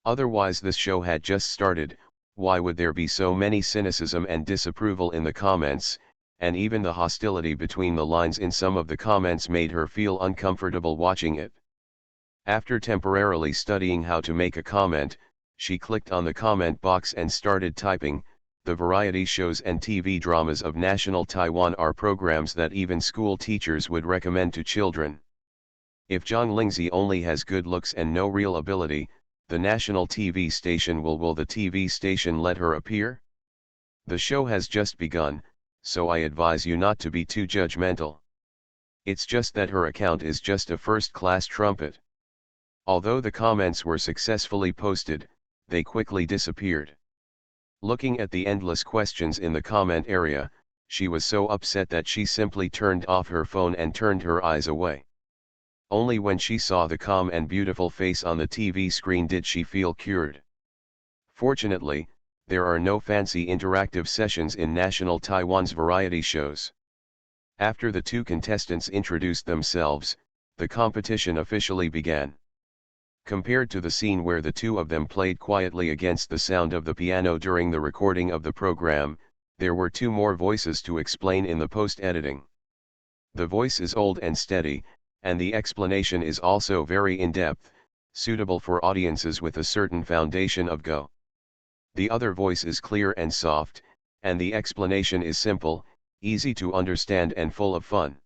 Otherwise this show had just started, why would there be so many cynicism and disapproval in the comments, and even the hostility between the lines in some of the comments made her feel uncomfortable watching it. After temporarily studying how to make a comment, she clicked on the comment box and started typing. The variety shows and TV dramas of national Taiwan are programs that even school teachers would recommend to children. If Zhang Lingzi only has good looks and no real ability, the national TV station will the TV station let her appear? The show has just begun, so I advise you not to be too judgmental. It's just that her account is just a first-class trumpet. Although the comments were successfully posted, they quickly disappeared. Looking at the endless questions in the comment area, she was so upset that she simply turned off her phone and turned her eyes away. Only when she saw the calm and beautiful face on the TV screen did she feel cured. Fortunately, there are no fancy interactive sessions in national Taiwan's variety shows. After the two contestants introduced themselves, the competition officially began. Compared to the scene where the two of them played quietly against the sound of the piano during the recording of the program, there were two more voices to explain in the post-editing. The voice is old and steady, and the explanation is also very in-depth, suitable for audiences with a certain foundation of Go. The other voice is clear and soft, and the explanation is simple, easy to understand and full of fun.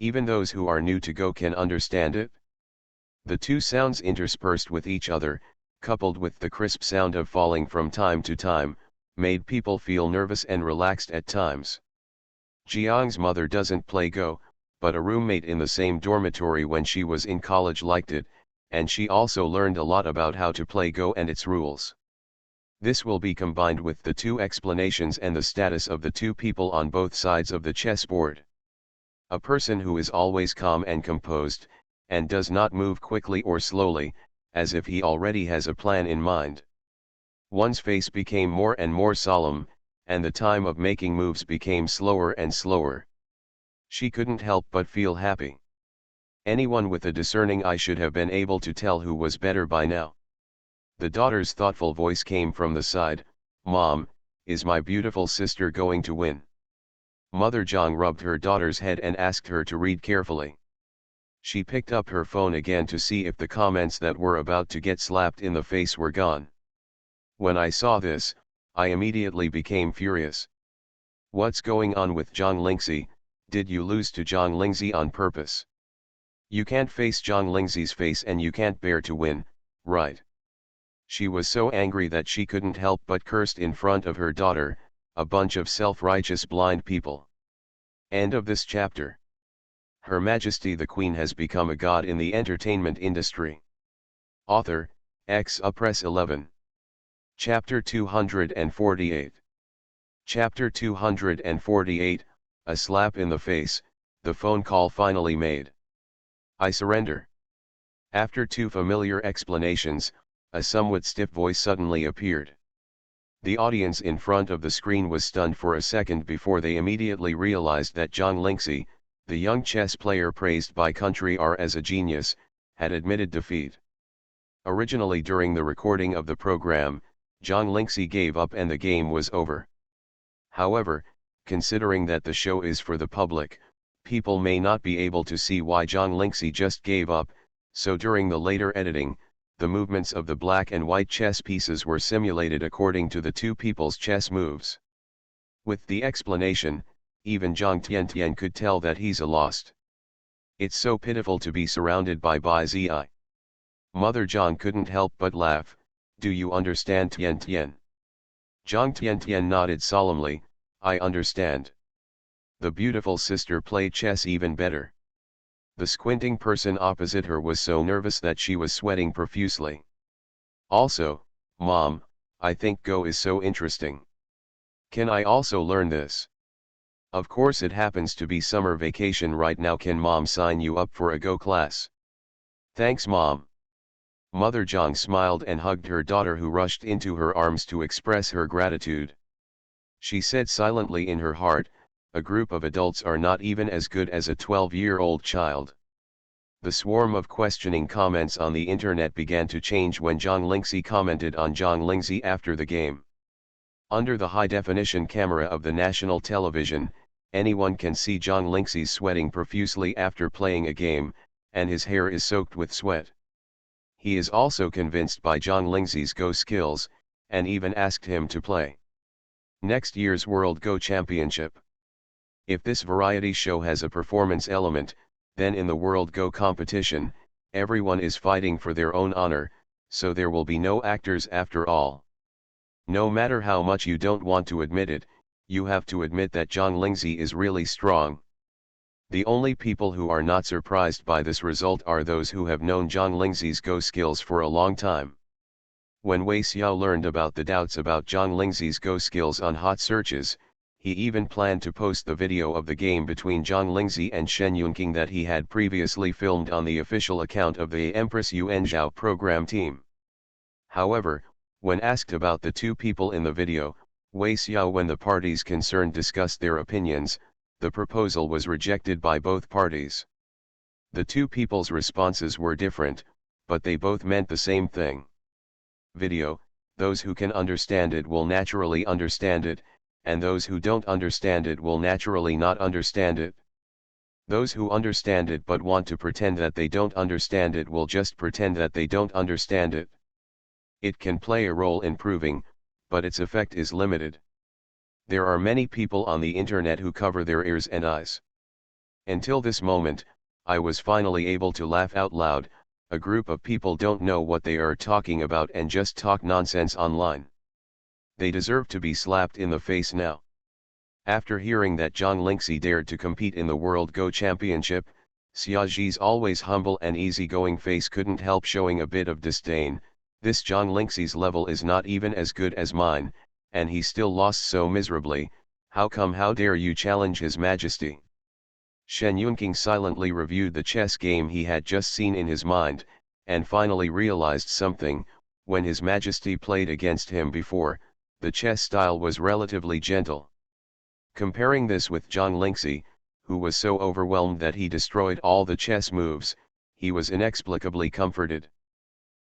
Even those who are new to Go can understand it. The two sounds interspersed with each other, coupled with the crisp sound of falling from time to time, made people feel nervous and relaxed at times. Jiang's mother doesn't play Go, but a roommate in the same dormitory when she was in college liked it, and she also learned a lot about how to play Go and its rules. This will be combined with the two explanations and the status of the two people on both sides of the chessboard. A person who is always calm and composed, and does not move quickly or slowly, as if he already has a plan in mind. One's face became more and more solemn, and the time of making moves became slower and slower. She couldn't help but feel happy. Anyone with a discerning eye should have been able to tell who was better by now. The daughter's thoughtful voice came from the side, "Mom, is my beautiful sister going to win?" Mother Zhang rubbed her daughter's head and asked her to read carefully. She picked up her phone again to see if the comments that were about to get slapped in the face were gone. When I saw this, I immediately became furious. What's going on with Zhang Lingzi? Did you lose to Zhang Lingzi on purpose? You can't face Zhang Lingzi's face and you can't bear to win, right? She was so angry that she couldn't help but cursed in front of her daughter, a bunch of self-righteous blind people. End of this chapter. Her Majesty the Queen has become a god in the entertainment industry. Author, Press 11. Chapter 248. Chapter 248, A slap in the face, the phone call finally made. I surrender. After 2 familiar explanations, a somewhat stiff voice suddenly appeared. The audience in front of the screen was stunned for a second before they immediately realized that Zhang Lingzi, the young chess player praised by Country R as a genius, had admitted defeat. Originally during the recording of the program, Zhang Lingzi gave up and the game was over. However, considering that the show is for the public, people may not be able to see why Zhang Lingzi just gave up, so during the later editing, the movements of the black and white chess pieces were simulated according to the two people's chess moves. With the explanation, even Zhang Tiantian could tell that he's a lost. It's so pitiful to be surrounded by Zi. Mother Zhang couldn't help but laugh. Do you understand, Tiantian? Zhang Tiantian nodded solemnly. I understand. The beautiful sister played chess even better. The squinting person opposite her was so nervous that she was sweating profusely. Also, Mom, I think Go is so interesting. Can I also learn this? Of course it happens to be summer vacation right now. Can Mom sign you up for a Go class? Thanks, Mom. Mother Zhang smiled and hugged her daughter, who rushed into her arms to express her gratitude. She said silently in her heart, a group of adults are not even as good as a 12-year-old child. The swarm of questioning comments on the internet began to change when Zhang Lingzi commented on Zhang Lingzi after the game. Under the high-definition camera of the national television, anyone can see Zhang Lingzi sweating profusely after playing a game, and his hair is soaked with sweat. He is also convinced by Zhang Lingzi's Go skills, and even asked him to play next year's World Go Championship. If this variety show has a performance element, then in the World Go competition, everyone is fighting for their own honor, so there will be no actors after all. No matter how much you don't want to admit it, you have to admit that Zhang Lingzi is really strong. The only people who are not surprised by this result are those who have known Zhang Lingzi's Go skills for a long time. When Wei Xiao learned about the doubts about Zhang Lingzi's Go skills on hot searches, he even planned to post the video of the game between Zhang Lingzi and Shen Yunqing that he had previously filmed on the official account of the Empress Yuanzhao program team. However, when asked about the two people in the video, Wei Xiao, when the parties concerned discussed their opinions, the proposal was rejected by both parties. The two people's responses were different, but they both meant the same thing. Video, those who can understand it will naturally understand it, and those who don't understand it will naturally not understand it. Those who understand it but want to pretend that they don't understand it will just pretend that they don't understand it. It can play a role in proving, but its effect is limited. There are many people on the internet who cover their ears and eyes. Until this moment, I was finally able to laugh out loud. A group of people don't know what they are talking about and just talk nonsense online. They deserve to be slapped in the face now. After hearing that Zhang Lingzi dared to compete in the World Go Championship, Xiaoji's always humble and easygoing face couldn't help showing a bit of disdain. This Zhang Lingzi's level is not even as good as mine, and he still lost so miserably. How come? How dare you challenge His Majesty? Shen Yunqing silently reviewed the chess game he had just seen in his mind, and finally realized something. When His Majesty played against him before, the chess style was relatively gentle. Comparing this with Zhang Lingzi, who was so overwhelmed that he destroyed all the chess moves, he was inexplicably comforted.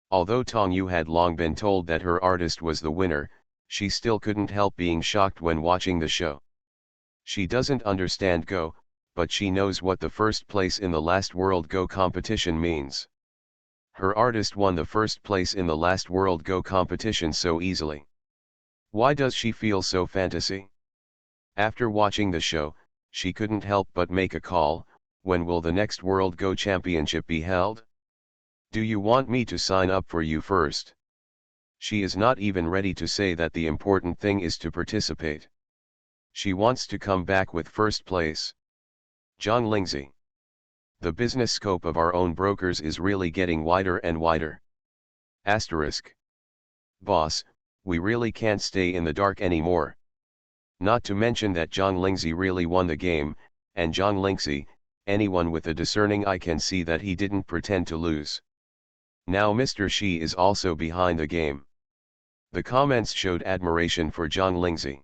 Although Tong Yu had long been told that her artist was the winner, she still couldn't help being shocked when watching the show. She doesn't understand Go, but she knows what the first place in the last World Go competition means. Her artist won the first place in the last World Go competition so easily. Why does she feel so fantasy? After watching the show, she couldn't help but make a call. When will the next World Go Championship be held? Do you want me to sign up for you first? She is not even ready to say that the important thing is to participate. She wants to come back with first place. John Lindsay. The business scope of our own brokers is really getting wider and wider. Asterisk. Boss, we really can't stay in the dark anymore. Not to mention that John Lindsay really won the game, and John Lindsay, anyone with a discerning eye can see that he didn't pretend to lose. Now Mr. Shi is also behind the game. The comments showed admiration for John Lindsay.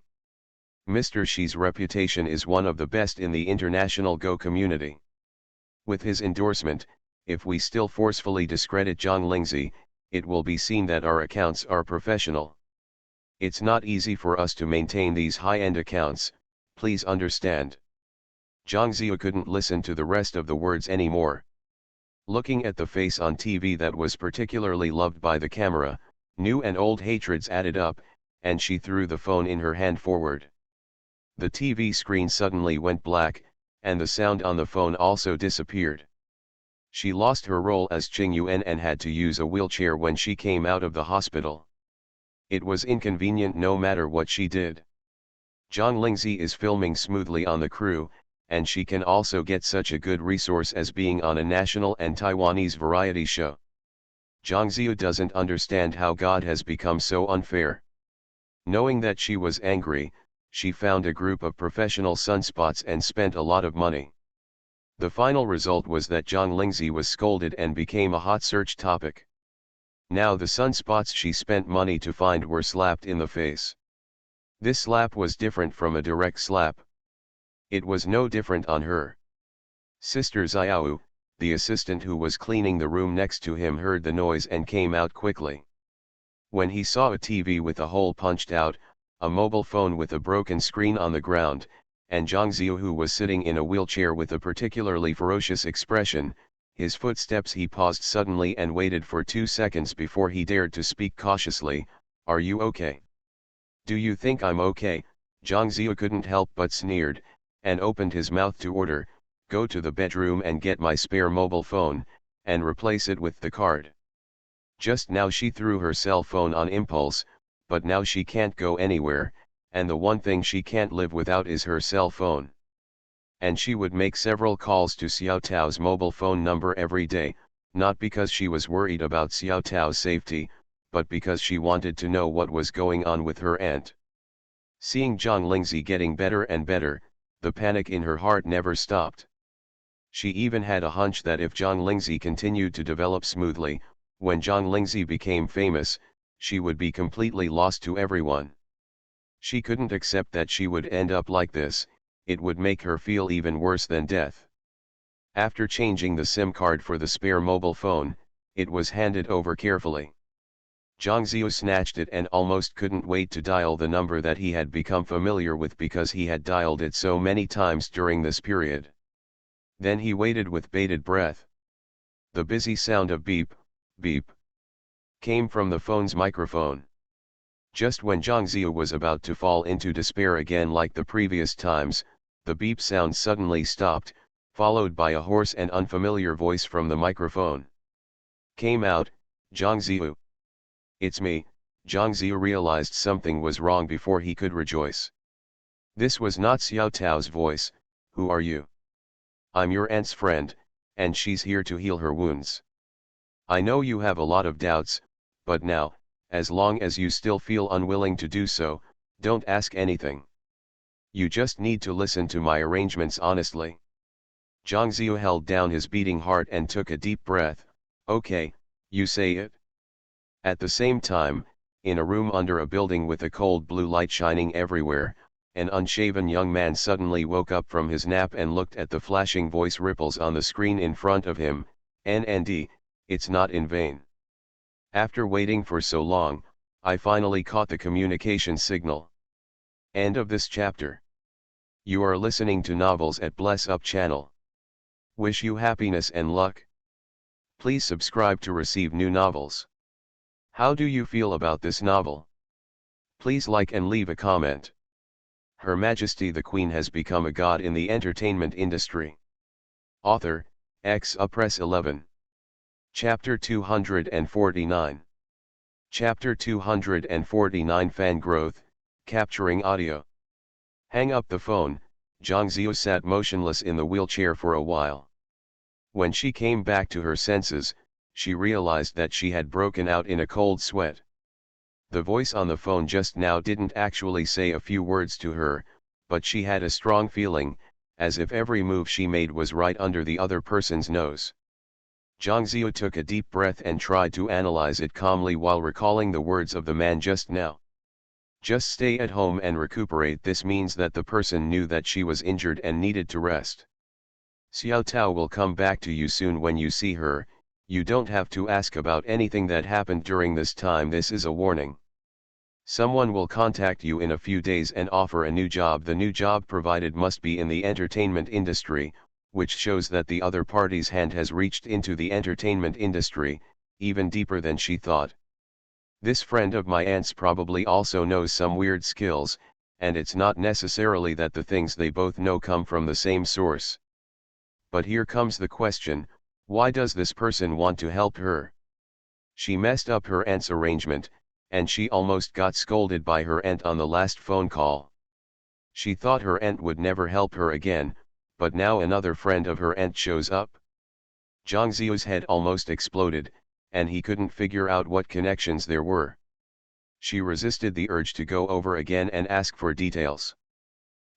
Mr. Shi's reputation is one of the best in the international Go community. With his endorsement, if we still forcefully discredit John Lindsay, it will be seen that our accounts are professional. It's not easy for us to maintain these high-end accounts, please understand. Zhang Ziyu couldn't listen to the rest of the words anymore. Looking at the face on TV that was particularly loved by the camera, new and old hatreds added up, and she threw the phone in her hand forward. The TV screen suddenly went black, and the sound on the phone also disappeared. She lost her role as Qing Yuan and had to use a wheelchair when she came out of the hospital. It was inconvenient no matter what she did. John Lindsay is filming smoothly on the crew, and she can also get such a good resource as being on a national and Taiwanese variety show. Zhang Ziyu doesn't understand how God has become so unfair. Knowing that she was angry, she found a group of professional sunspots and spent a lot of money. The final result was that John Lindsay was scolded and became a hot search topic. Now the sunspots she spent money to find were slapped in the face. This slap was different from a direct slap. It was no different on her. Sister Xiao, the assistant who was cleaning the room next to him, heard the noise and came out quickly. When he saw a TV with a hole punched out, a mobile phone with a broken screen on the ground, and Zhang Ziyu who was sitting in a wheelchair with a particularly ferocious expression, his footsteps, he paused suddenly and waited for 2 seconds before he dared to speak cautiously, "Are you okay?" "Do you think I'm okay?" Zhang Ziyu couldn't help but sneered, and opened his mouth to order, "Go to the bedroom and get my spare mobile phone, and replace it with the card." Just now she threw her cell phone on impulse, but now she can't go anywhere, and the one thing she can't live without is her cell phone. And she would make several calls to Xiao Tao's mobile phone number every day, not because she was worried about Xiao Tao's safety, but because she wanted to know what was going on with her aunt. Seeing John Lindsay getting better and better, the panic in her heart never stopped. She even had a hunch that if John Lindsay continued to develop smoothly, when John Lindsay became famous, she would be completely lost to everyone. She couldn't accept that she would end up like this. It would make her feel even worse than death. After changing the SIM card for the spare mobile phone, it was handed over carefully. Zhang Ziyu snatched it and almost couldn't wait to dial the number that he had become familiar with because he had dialed it so many times during this period. Then he waited with bated breath. The busy sound of beep, beep, came from the phone's microphone. Just when Zhang Ziyu was about to fall into despair again like the previous times, the beep sound suddenly stopped, followed by a hoarse and unfamiliar voice from the microphone. Came out, "Zhang Ziyu." "It's me." Zhang Ziyu realized something was wrong before he could rejoice. This was not Xiao Tao's voice. "Who are you?" "I'm your aunt's friend, and she's here to heal her wounds. I know you have a lot of doubts, but now, as long as you still feel unwilling to do so, don't ask anything. You just need to listen to my arrangements honestly." Zhang Ziyu held down his beating heart and took a deep breath. "Okay, you say it." At the same time, in a room under a building with a cold blue light shining everywhere, an unshaven young man suddenly woke up from his nap and looked at the flashing voice ripples on the screen in front of him. "NND, it's not in vain. After waiting for so long, I finally caught the communication signal." End of this chapter. You are listening to Novels at Bless Up channel. Wish you happiness and luck. Please subscribe to receive new novels. How do you feel about this novel? Please like and leave a comment. Her Majesty the Queen has become a god in the entertainment industry. Author, X. Press 11. Chapter 249. Chapter 249 Fan Growth, Capturing Audio. Hang up the phone, Zhang Ziyu sat motionless in the wheelchair for a while. When she came back to her senses, she realized that she had broken out in a cold sweat. The voice on the phone just now didn't actually say a few words to her, but she had a strong feeling, as if every move she made was right under the other person's nose. Zhang Ziyu took a deep breath and tried to analyze it calmly while recalling the words of the man just now. Just stay at home and recuperate. This means that the person knew that she was injured and needed to rest. Xiao Tao will come back to you soon. When you see her, you don't have to ask about anything that happened during this time. This is a warning. Someone will contact you in a few days and offer a new job. The new job provided must be in the entertainment industry, which shows that the other party's hand has reached into the entertainment industry, even deeper than she thought. This friend of my aunt's probably also knows some weird skills, and it's not necessarily that the things they both know come from the same source. But here comes the question, why does this person want to help her? She messed up her aunt's arrangement, and she almost got scolded by her aunt on the last phone call. She thought her aunt would never help her again, but now another friend of her aunt shows up. Zhang Ziyu's head almost exploded, and he couldn't figure out what connections there were. She resisted the urge to go over again and ask for details.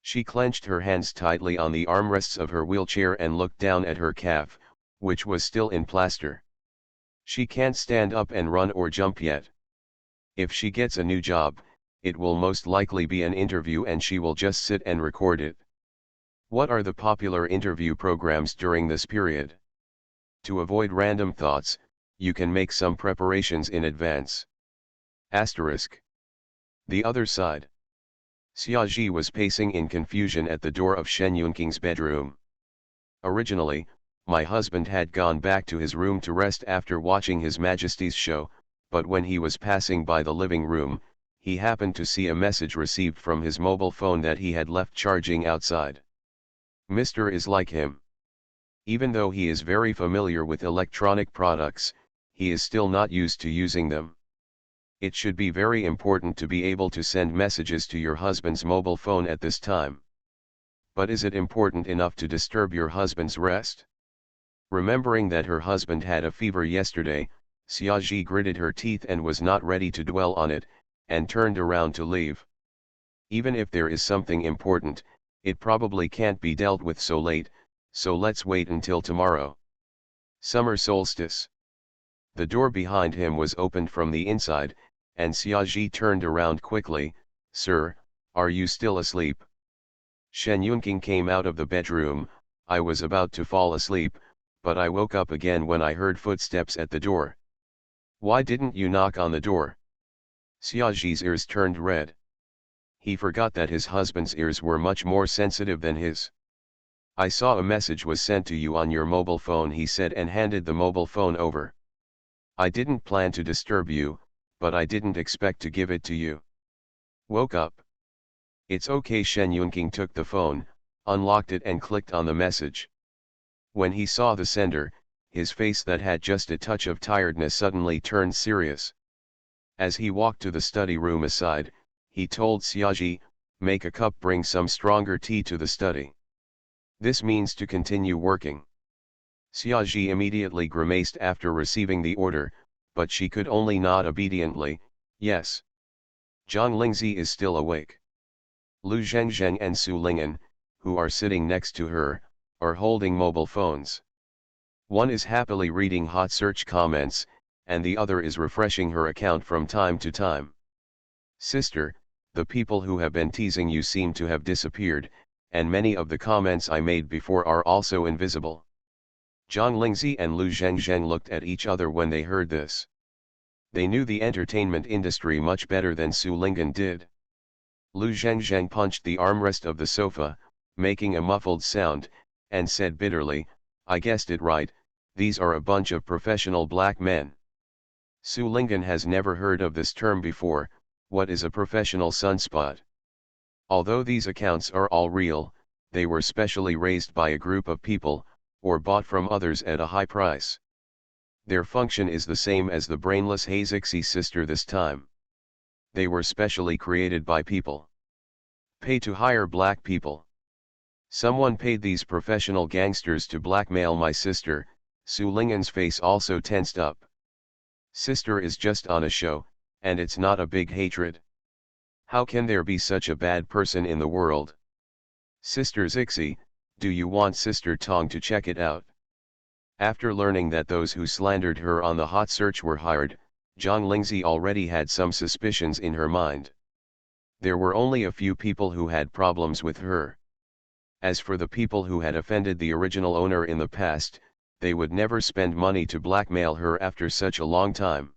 She clenched her hands tightly on the armrests of her wheelchair and looked down at her calf, which was still in plaster. She can't stand up and run or jump yet. If she gets a new job, it will most likely be an interview and she will just sit and record it. What are the popular interview programs during this period? To avoid random thoughts, you can make some preparations in advance. Asterisk. The other side. Xiaoji was pacing in confusion at the door of Shen Yunking's bedroom. Originally, my husband had gone back to his room to rest after watching His Majesty's show, but when he was passing by the living room, he happened to see a message received from his mobile phone that he had left charging outside. Mr. is like him. Even though he is very familiar with electronic products, he is still not used to using them. It should be very important to be able to send messages to your husband's mobile phone at this time. But is it important enough to disturb your husband's rest? Remembering that her husband had a fever yesterday, Xiaoji gritted her teeth and was not ready to dwell on it, and turned around to leave. Even if there is something important, it probably can't be dealt with so late, so let's wait until tomorrow. Summer solstice. The door behind him was opened from the inside, and Xiaoji turned around quickly. Sir, are you still asleep? Shen Yunqing came out of the bedroom. I was about to fall asleep, but I woke up again when I heard footsteps at the door. Why didn't you knock on the door? Xiaoji's ears turned red. He forgot that his husband's ears were much more sensitive than his. I saw a message was sent to you on your mobile phone, he said and handed the mobile phone over. I didn't plan to disturb you, but I didn't expect to give it to you. Woke up. It's okay. Shen Yunqing took the phone, unlocked it and clicked on the message. When he saw the sender, his face that had just a touch of tiredness suddenly turned serious. As he walked to the study room aside, he told Xiaoji, make a cup, bring some stronger tea to the study. This means to continue working. Xiaoji immediately grimaced after receiving the order, but she could only nod obediently. Yes. Zhang Lingzi is still awake. Lu Zhengzheng and Su Ling'an, who are sitting next to her, are holding mobile phones. One is happily reading hot search comments, and the other is refreshing her account from time to time. Sister, the people who have been teasing you seem to have disappeared, and many of the comments I made before are also invisible. Zhang Lingzi and Lu Zhengzheng looked at each other when they heard this. They knew the entertainment industry much better than Su Ling'an did. Lu Zhengzheng punched the armrest of the sofa, making a muffled sound, and said bitterly, I guessed it right, these are a bunch of professional black men. Su Ling'an has never heard of this term before. What is a professional sunspot? Although these accounts are all real, they were specially raised by a group of people, or bought from others at a high price. Their function is the same as the brainless Hazixi sister this time. They were specially created by people. Pay to hire black people. Someone paid these professional gangsters to blackmail my sister. Su Ling'an's face also tensed up. Sister is just on a show, and it's not a big hatred. How can there be such a bad person in the world? Sister Zixi, do you want Sister Tong to check it out? After learning that those who slandered her on the hot search were hired, Zhang Lingzi already had some suspicions in her mind. There were only a few people who had problems with her. As for the people who had offended the original owner in the past, they would never spend money to blackmail her after such a long time.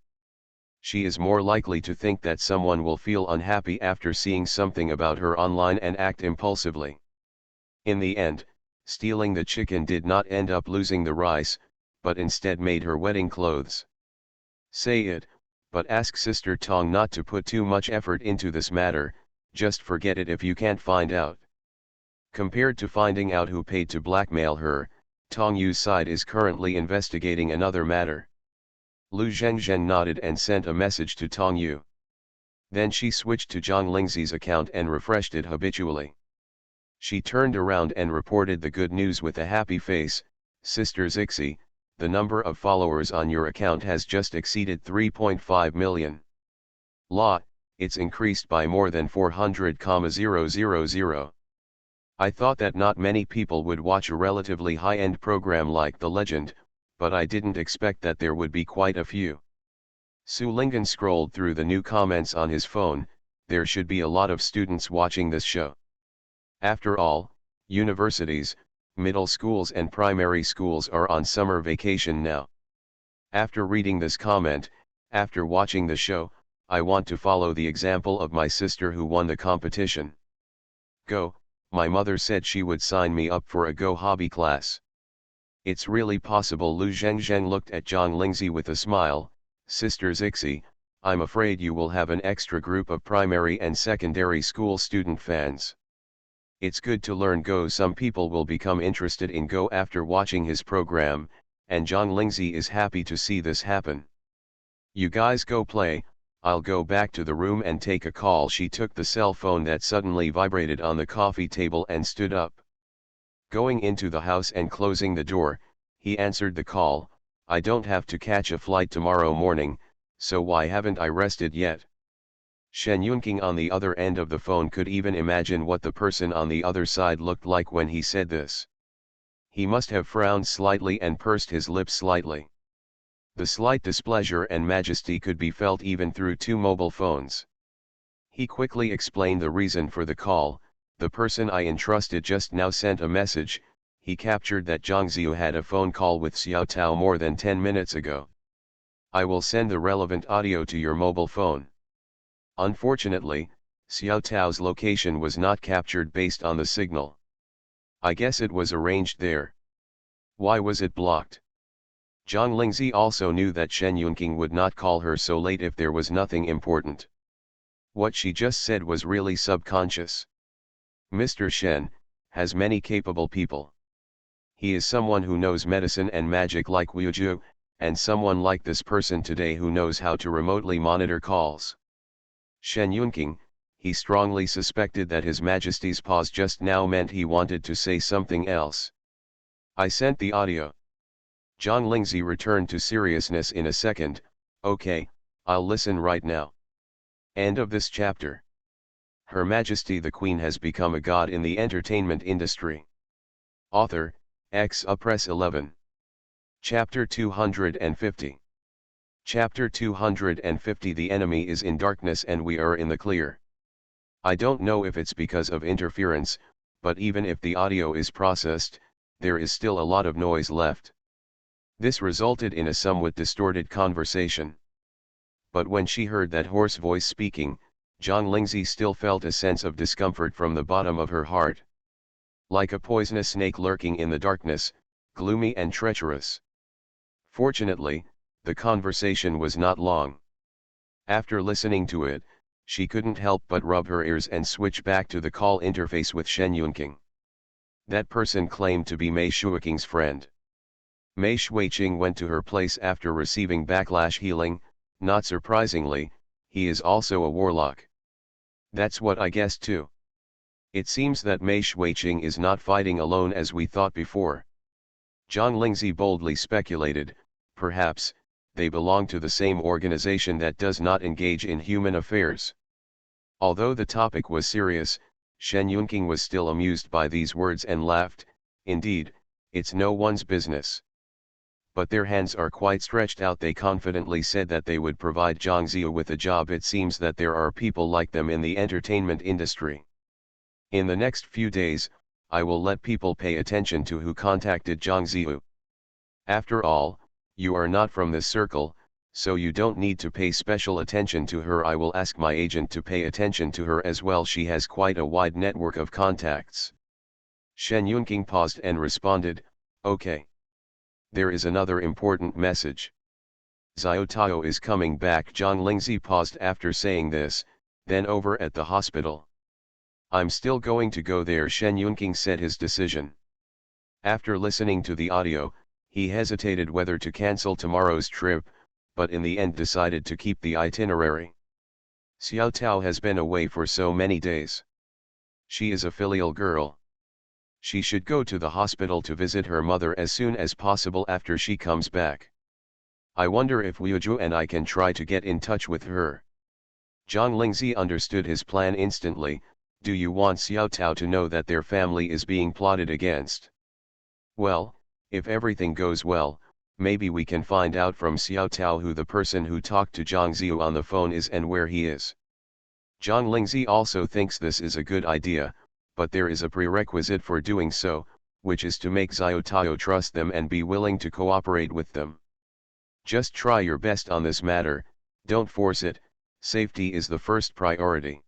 She is more likely to think that someone will feel unhappy after seeing something about her online and act impulsively. In the end, stealing the chicken did not end up losing the rice, but instead made her wedding clothes. Say it, but ask Sister Tong not to put too much effort into this matter, just forget it if you can't find out. Compared to finding out who paid to blackmail her, Tong Yu's side is currently investigating another matter. Lu Zhengzhen nodded and sent a message to Tong Yu. Then she switched to Zhang Lingzi's account and refreshed it habitually. She turned around and reported the good news with a happy face. Sister Zixi, the number of followers on your account has just exceeded 3.5 million. La, it's increased by more than 400,000. I thought that not many people would watch a relatively high-end program like The Legend, but I didn't expect that there would be quite a few. Su Ling'an scrolled through the new comments on his phone. There should be a lot of students watching this show. After all, universities, middle schools and primary schools are on summer vacation now. After reading this comment, after watching the show, I want to follow the example of my sister who won the competition. Go, my mother said she would sign me up for a Go hobby class. It's really possible. Lu Zhengzhen looked at Zhang Lingzi with a smile. Sister Zixi, I'm afraid you will have an extra group of primary and secondary school student fans. It's good to learn Go. Some people will become interested in Go after watching his program, and Zhang Lingzi is happy to see this happen. You guys go play, I'll go back to the room and take a call. She took the cell phone that suddenly vibrated on the coffee table and stood up. Going into the house and closing the door, he answered the call. I don't have to catch a flight tomorrow morning, so why haven't I rested yet? Shen Yunqing on the other end of the phone could even imagine what the person on the other side looked like when he said this. He must have frowned slightly and pursed his lips slightly. The slight displeasure and majesty could be felt even through two mobile phones. He quickly explained the reason for the call. The person I entrusted just now sent a message. He captured that Zhang Ziyu had a phone call with Xiao Tao more than 10 minutes ago. I will send the relevant audio to your mobile phone. Unfortunately, Xiao Tao's location was not captured based on the signal. I guess it was arranged there. Why was it blocked? Zhang Lingzi also knew that Shen Yunqing would not call her so late if there was nothing important. What she just said was really subconscious. Mr. Shen has many capable people. He is someone who knows medicine and magic like Wu Ju, and someone like this person today who knows how to remotely monitor calls. Shen Yunqing, he strongly suspected that His Majesty's pause just now meant he wanted to say something else. I sent the audio. Zhang Lingzi returned to seriousness in a second. Okay, I'll listen right now. End of this chapter. Her Majesty the Queen has become a god in the entertainment industry. Author, Press 11. Chapter 250. Chapter 250. The enemy is in darkness and we are in the clear. I don't know if it's because of interference, but even if the audio is processed, there is still a lot of noise left. This resulted in a somewhat distorted conversation. But when she heard that hoarse voice speaking, Zhang Lingzi still felt a sense of discomfort from the bottom of her heart. Like a poisonous snake lurking in the darkness, gloomy and treacherous. Fortunately, the conversation was not long. After listening to it, she couldn't help but rub her ears and switch back to the call interface with Shen Yunqing. That person claimed to be Mei Shuiqing's friend. Mei Shuiqing went to her place after receiving backlash healing. Not surprisingly, he is also a warlock. That's what I guessed too. It seems that Mei Shuiqing is not fighting alone as we thought before. Zhang Lingzi boldly speculated, perhaps, they belong to the same organization that does not engage in human affairs. Although the topic was serious, Shen Yunqing was still amused by these words and laughed. Indeed, it's no one's business. But their hands are quite stretched out. They confidently said that they would provide Zhang Ziyu with a job. It seems that there are people like them in the entertainment industry. In the next few days, I will let people pay attention to who contacted Zhang Ziyu. After all, you are not from this circle, so you don't need to pay special attention to her. I will ask my agent to pay attention to her as well. She has quite a wide network of contacts. Shen Yunqing paused and responded, okay. There is another important message. Xiao Tao is coming back. Zhang Lingzi paused after saying this, then over at the hospital. I'm still going to go there. Shen Yunqing said his decision. After listening to the audio, he hesitated whether to cancel tomorrow's trip, but in the end decided to keep the itinerary. Xiao Tao has been away for so many days. She is a filial girl. She should go to the hospital to visit her mother as soon as possible after she comes back. I wonder if Liu and I can try to get in touch with her. Zhang Lingzi understood his plan instantly. Do you want Xiao Tao to know that their family is being plotted against? Well, if everything goes well, maybe we can find out from Xiao Tao who the person who talked to Zhang Ziyu on the phone is and where he is. Zhang Lingzi also thinks this is a good idea, but there is a prerequisite for doing so, which is to make Xiao Tao trust them and be willing to cooperate with them. Just try your best on this matter, don't force it. Safety is the first priority.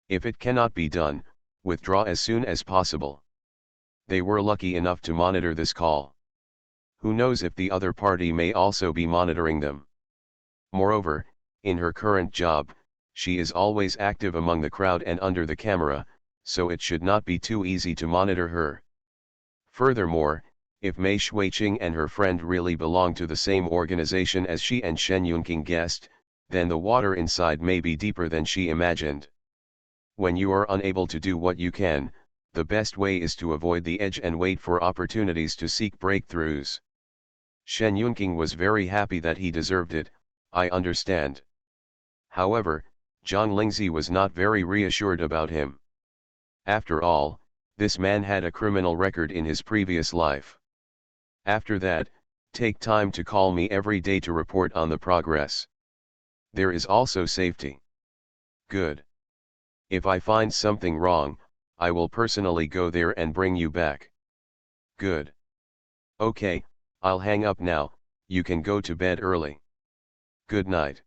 If it cannot be done, withdraw as soon as possible. They were lucky enough to monitor this call. Who knows if the other party may also be monitoring them. Moreover, in her current job, she is always active among the crowd and under the camera, so it should not be too easy to monitor her. Furthermore, if Mei Shuiqing and her friend really belong to the same organization as she and Shen Yunqing guessed, then the water inside may be deeper than she imagined. When you are unable to do what you can, the best way is to avoid the edge and wait for opportunities to seek breakthroughs. Shen Yunqing was very happy that he deserved it. I understand. However, Zhang Lingzi was not very reassured about him. After all, this man had a criminal record in his previous life. After that, take time to call me every day to report on the progress. There is also safety. Good. If I find something wrong, I will personally go there and bring you back. Good. Okay, I'll hang up now. You can go to bed early. Good night.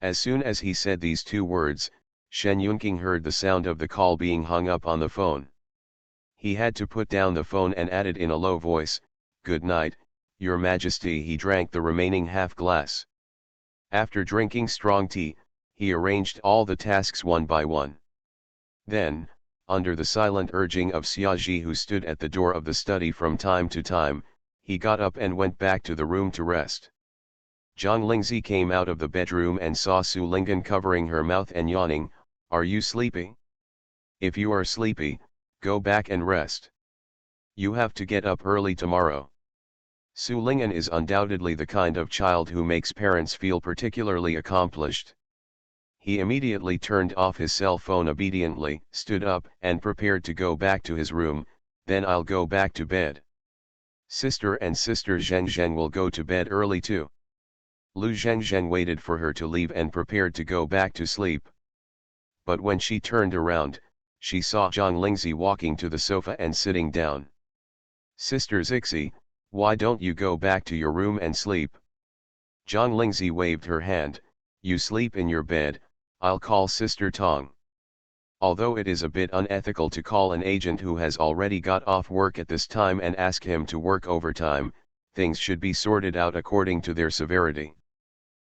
As soon as he said these two words, Shen Yunqing heard the sound of the call being hung up on the phone. He had to put down the phone and added in a low voice, "Good night, Your Majesty." He drank the remaining half glass. After drinking strong tea, he arranged all the tasks one by one. Then, under the silent urging of Xiaji, who stood at the door of the study from time to time, he got up and went back to the room to rest. Zhang Lingzi came out of the bedroom and saw Su Lingyan covering her mouth and yawning. "Are you sleepy? If you are sleepy, go back and rest. You have to get up early tomorrow." Su Lingyan is undoubtedly the kind of child who makes parents feel particularly accomplished. He immediately turned off his cell phone obediently, stood up and prepared to go back to his room. "Then I'll go back to bed. Sister and Sister Zheng Zheng will go to bed early too." Lu Zhengzheng waited for her to leave and prepared to go back to sleep. But when she turned around, she saw Zhang Lingzi walking to the sofa and sitting down. "Sister Zixi, why don't you go back to your room and sleep?" Zhang Lingzi waved her hand. "You sleep in your bed, I'll call Sister Tong." Although it is a bit unethical to call an agent who has already got off work at this time and ask him to work overtime, things should be sorted out according to their severity.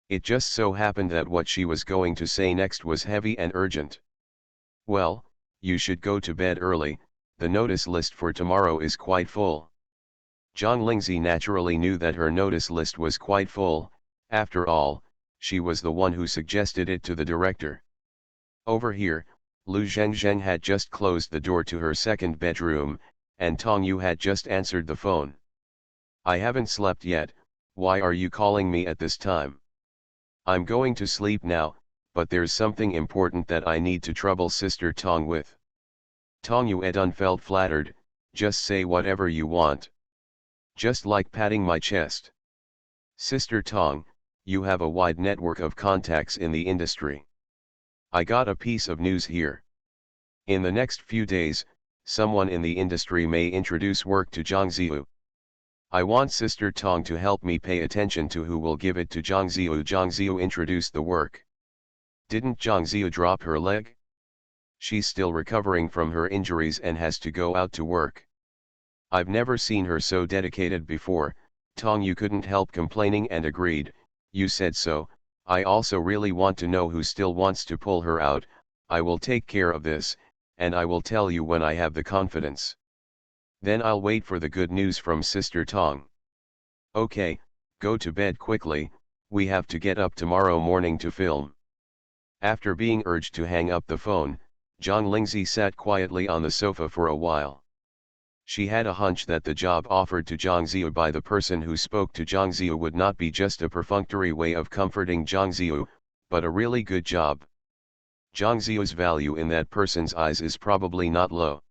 It just so happened that what she was going to say next was heavy and urgent. "Well, you should go to bed early, The notice list for tomorrow is quite full. Zhang Lingzi naturally knew that her notice list was quite full. After all, she was the one who suggested it to the director. Over here, Lu Zhengzheng had just closed the door to her second bedroom, and Tong Yu had just answered the phone. "I haven't slept yet, why are you calling me at this time?" "I'm going to sleep now, but there's something important that I need to trouble Sister Tong with." Tong Yuedun felt flattered. "Just say whatever you want." "Just like patting my chest." "Sister Tong, you have a wide network of contacts in the industry. I got a piece of news here. In the next few days, someone in the industry may introduce work to Zhang Ziyu. I want Sister Tong to help me pay attention to who will give it to Zhang Ziyu." Zhang Ziyu introduced the work. Didn't Zhang Ziyu drop her leg? She's still recovering from her injuries and has to go out to work. I've never seen her so dedicated before. Tong Yu couldn't help complaining and agreed. "You said so, I also really want to know who still wants to pull her out. I will take care of this, and I will tell you when I have the confidence. Then I'll wait for the good news from Sister Tong." "Okay, go to bed quickly, we have to get up tomorrow morning to film." After being urged to hang up the phone, Zhang Lingzi sat quietly on the sofa for a while. She had a hunch that the job offered to Zhang Ziyu by the person who spoke to Zhang Ziyu would not be just a perfunctory way of comforting Zhang Ziyu, but a really good job. Zhang Ziyu's value in that person's eyes is probably not low.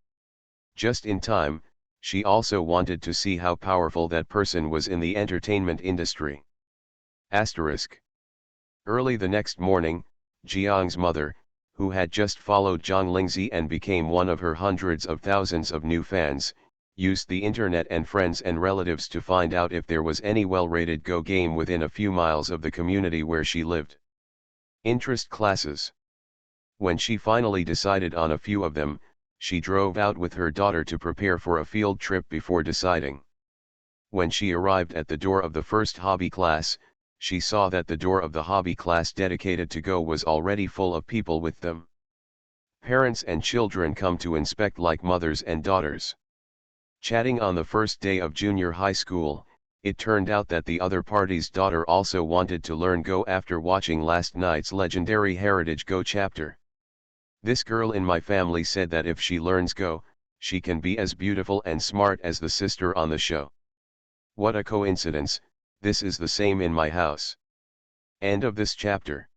Just in time, she also wanted to see how powerful that person was in the entertainment industry. Asterisk. Early the next morning, Jiang's mother, who had just followed Zhang Lingzi and became one of her hundreds of thousands of new fans, used the internet and friends and relatives to find out if there was any well-rated Go game within a few miles of the community where she lived. Interest classes. When she finally decided on a few of them, she drove out with her daughter to prepare for a field trip before deciding. When she arrived at the door of the first hobby class, she saw that the door of the hobby class dedicated to Go was already full of people with them. Parents and children come to inspect like mothers and daughters. Chatting on the first day of junior high school, it turned out that the other party's daughter also wanted to learn Go after watching last night's legendary Heritage Go chapter. "This girl in my family said that if she learns Go, she can be as beautiful and smart as the sister on the show. What a coincidence, this is the same in my house." End of this chapter.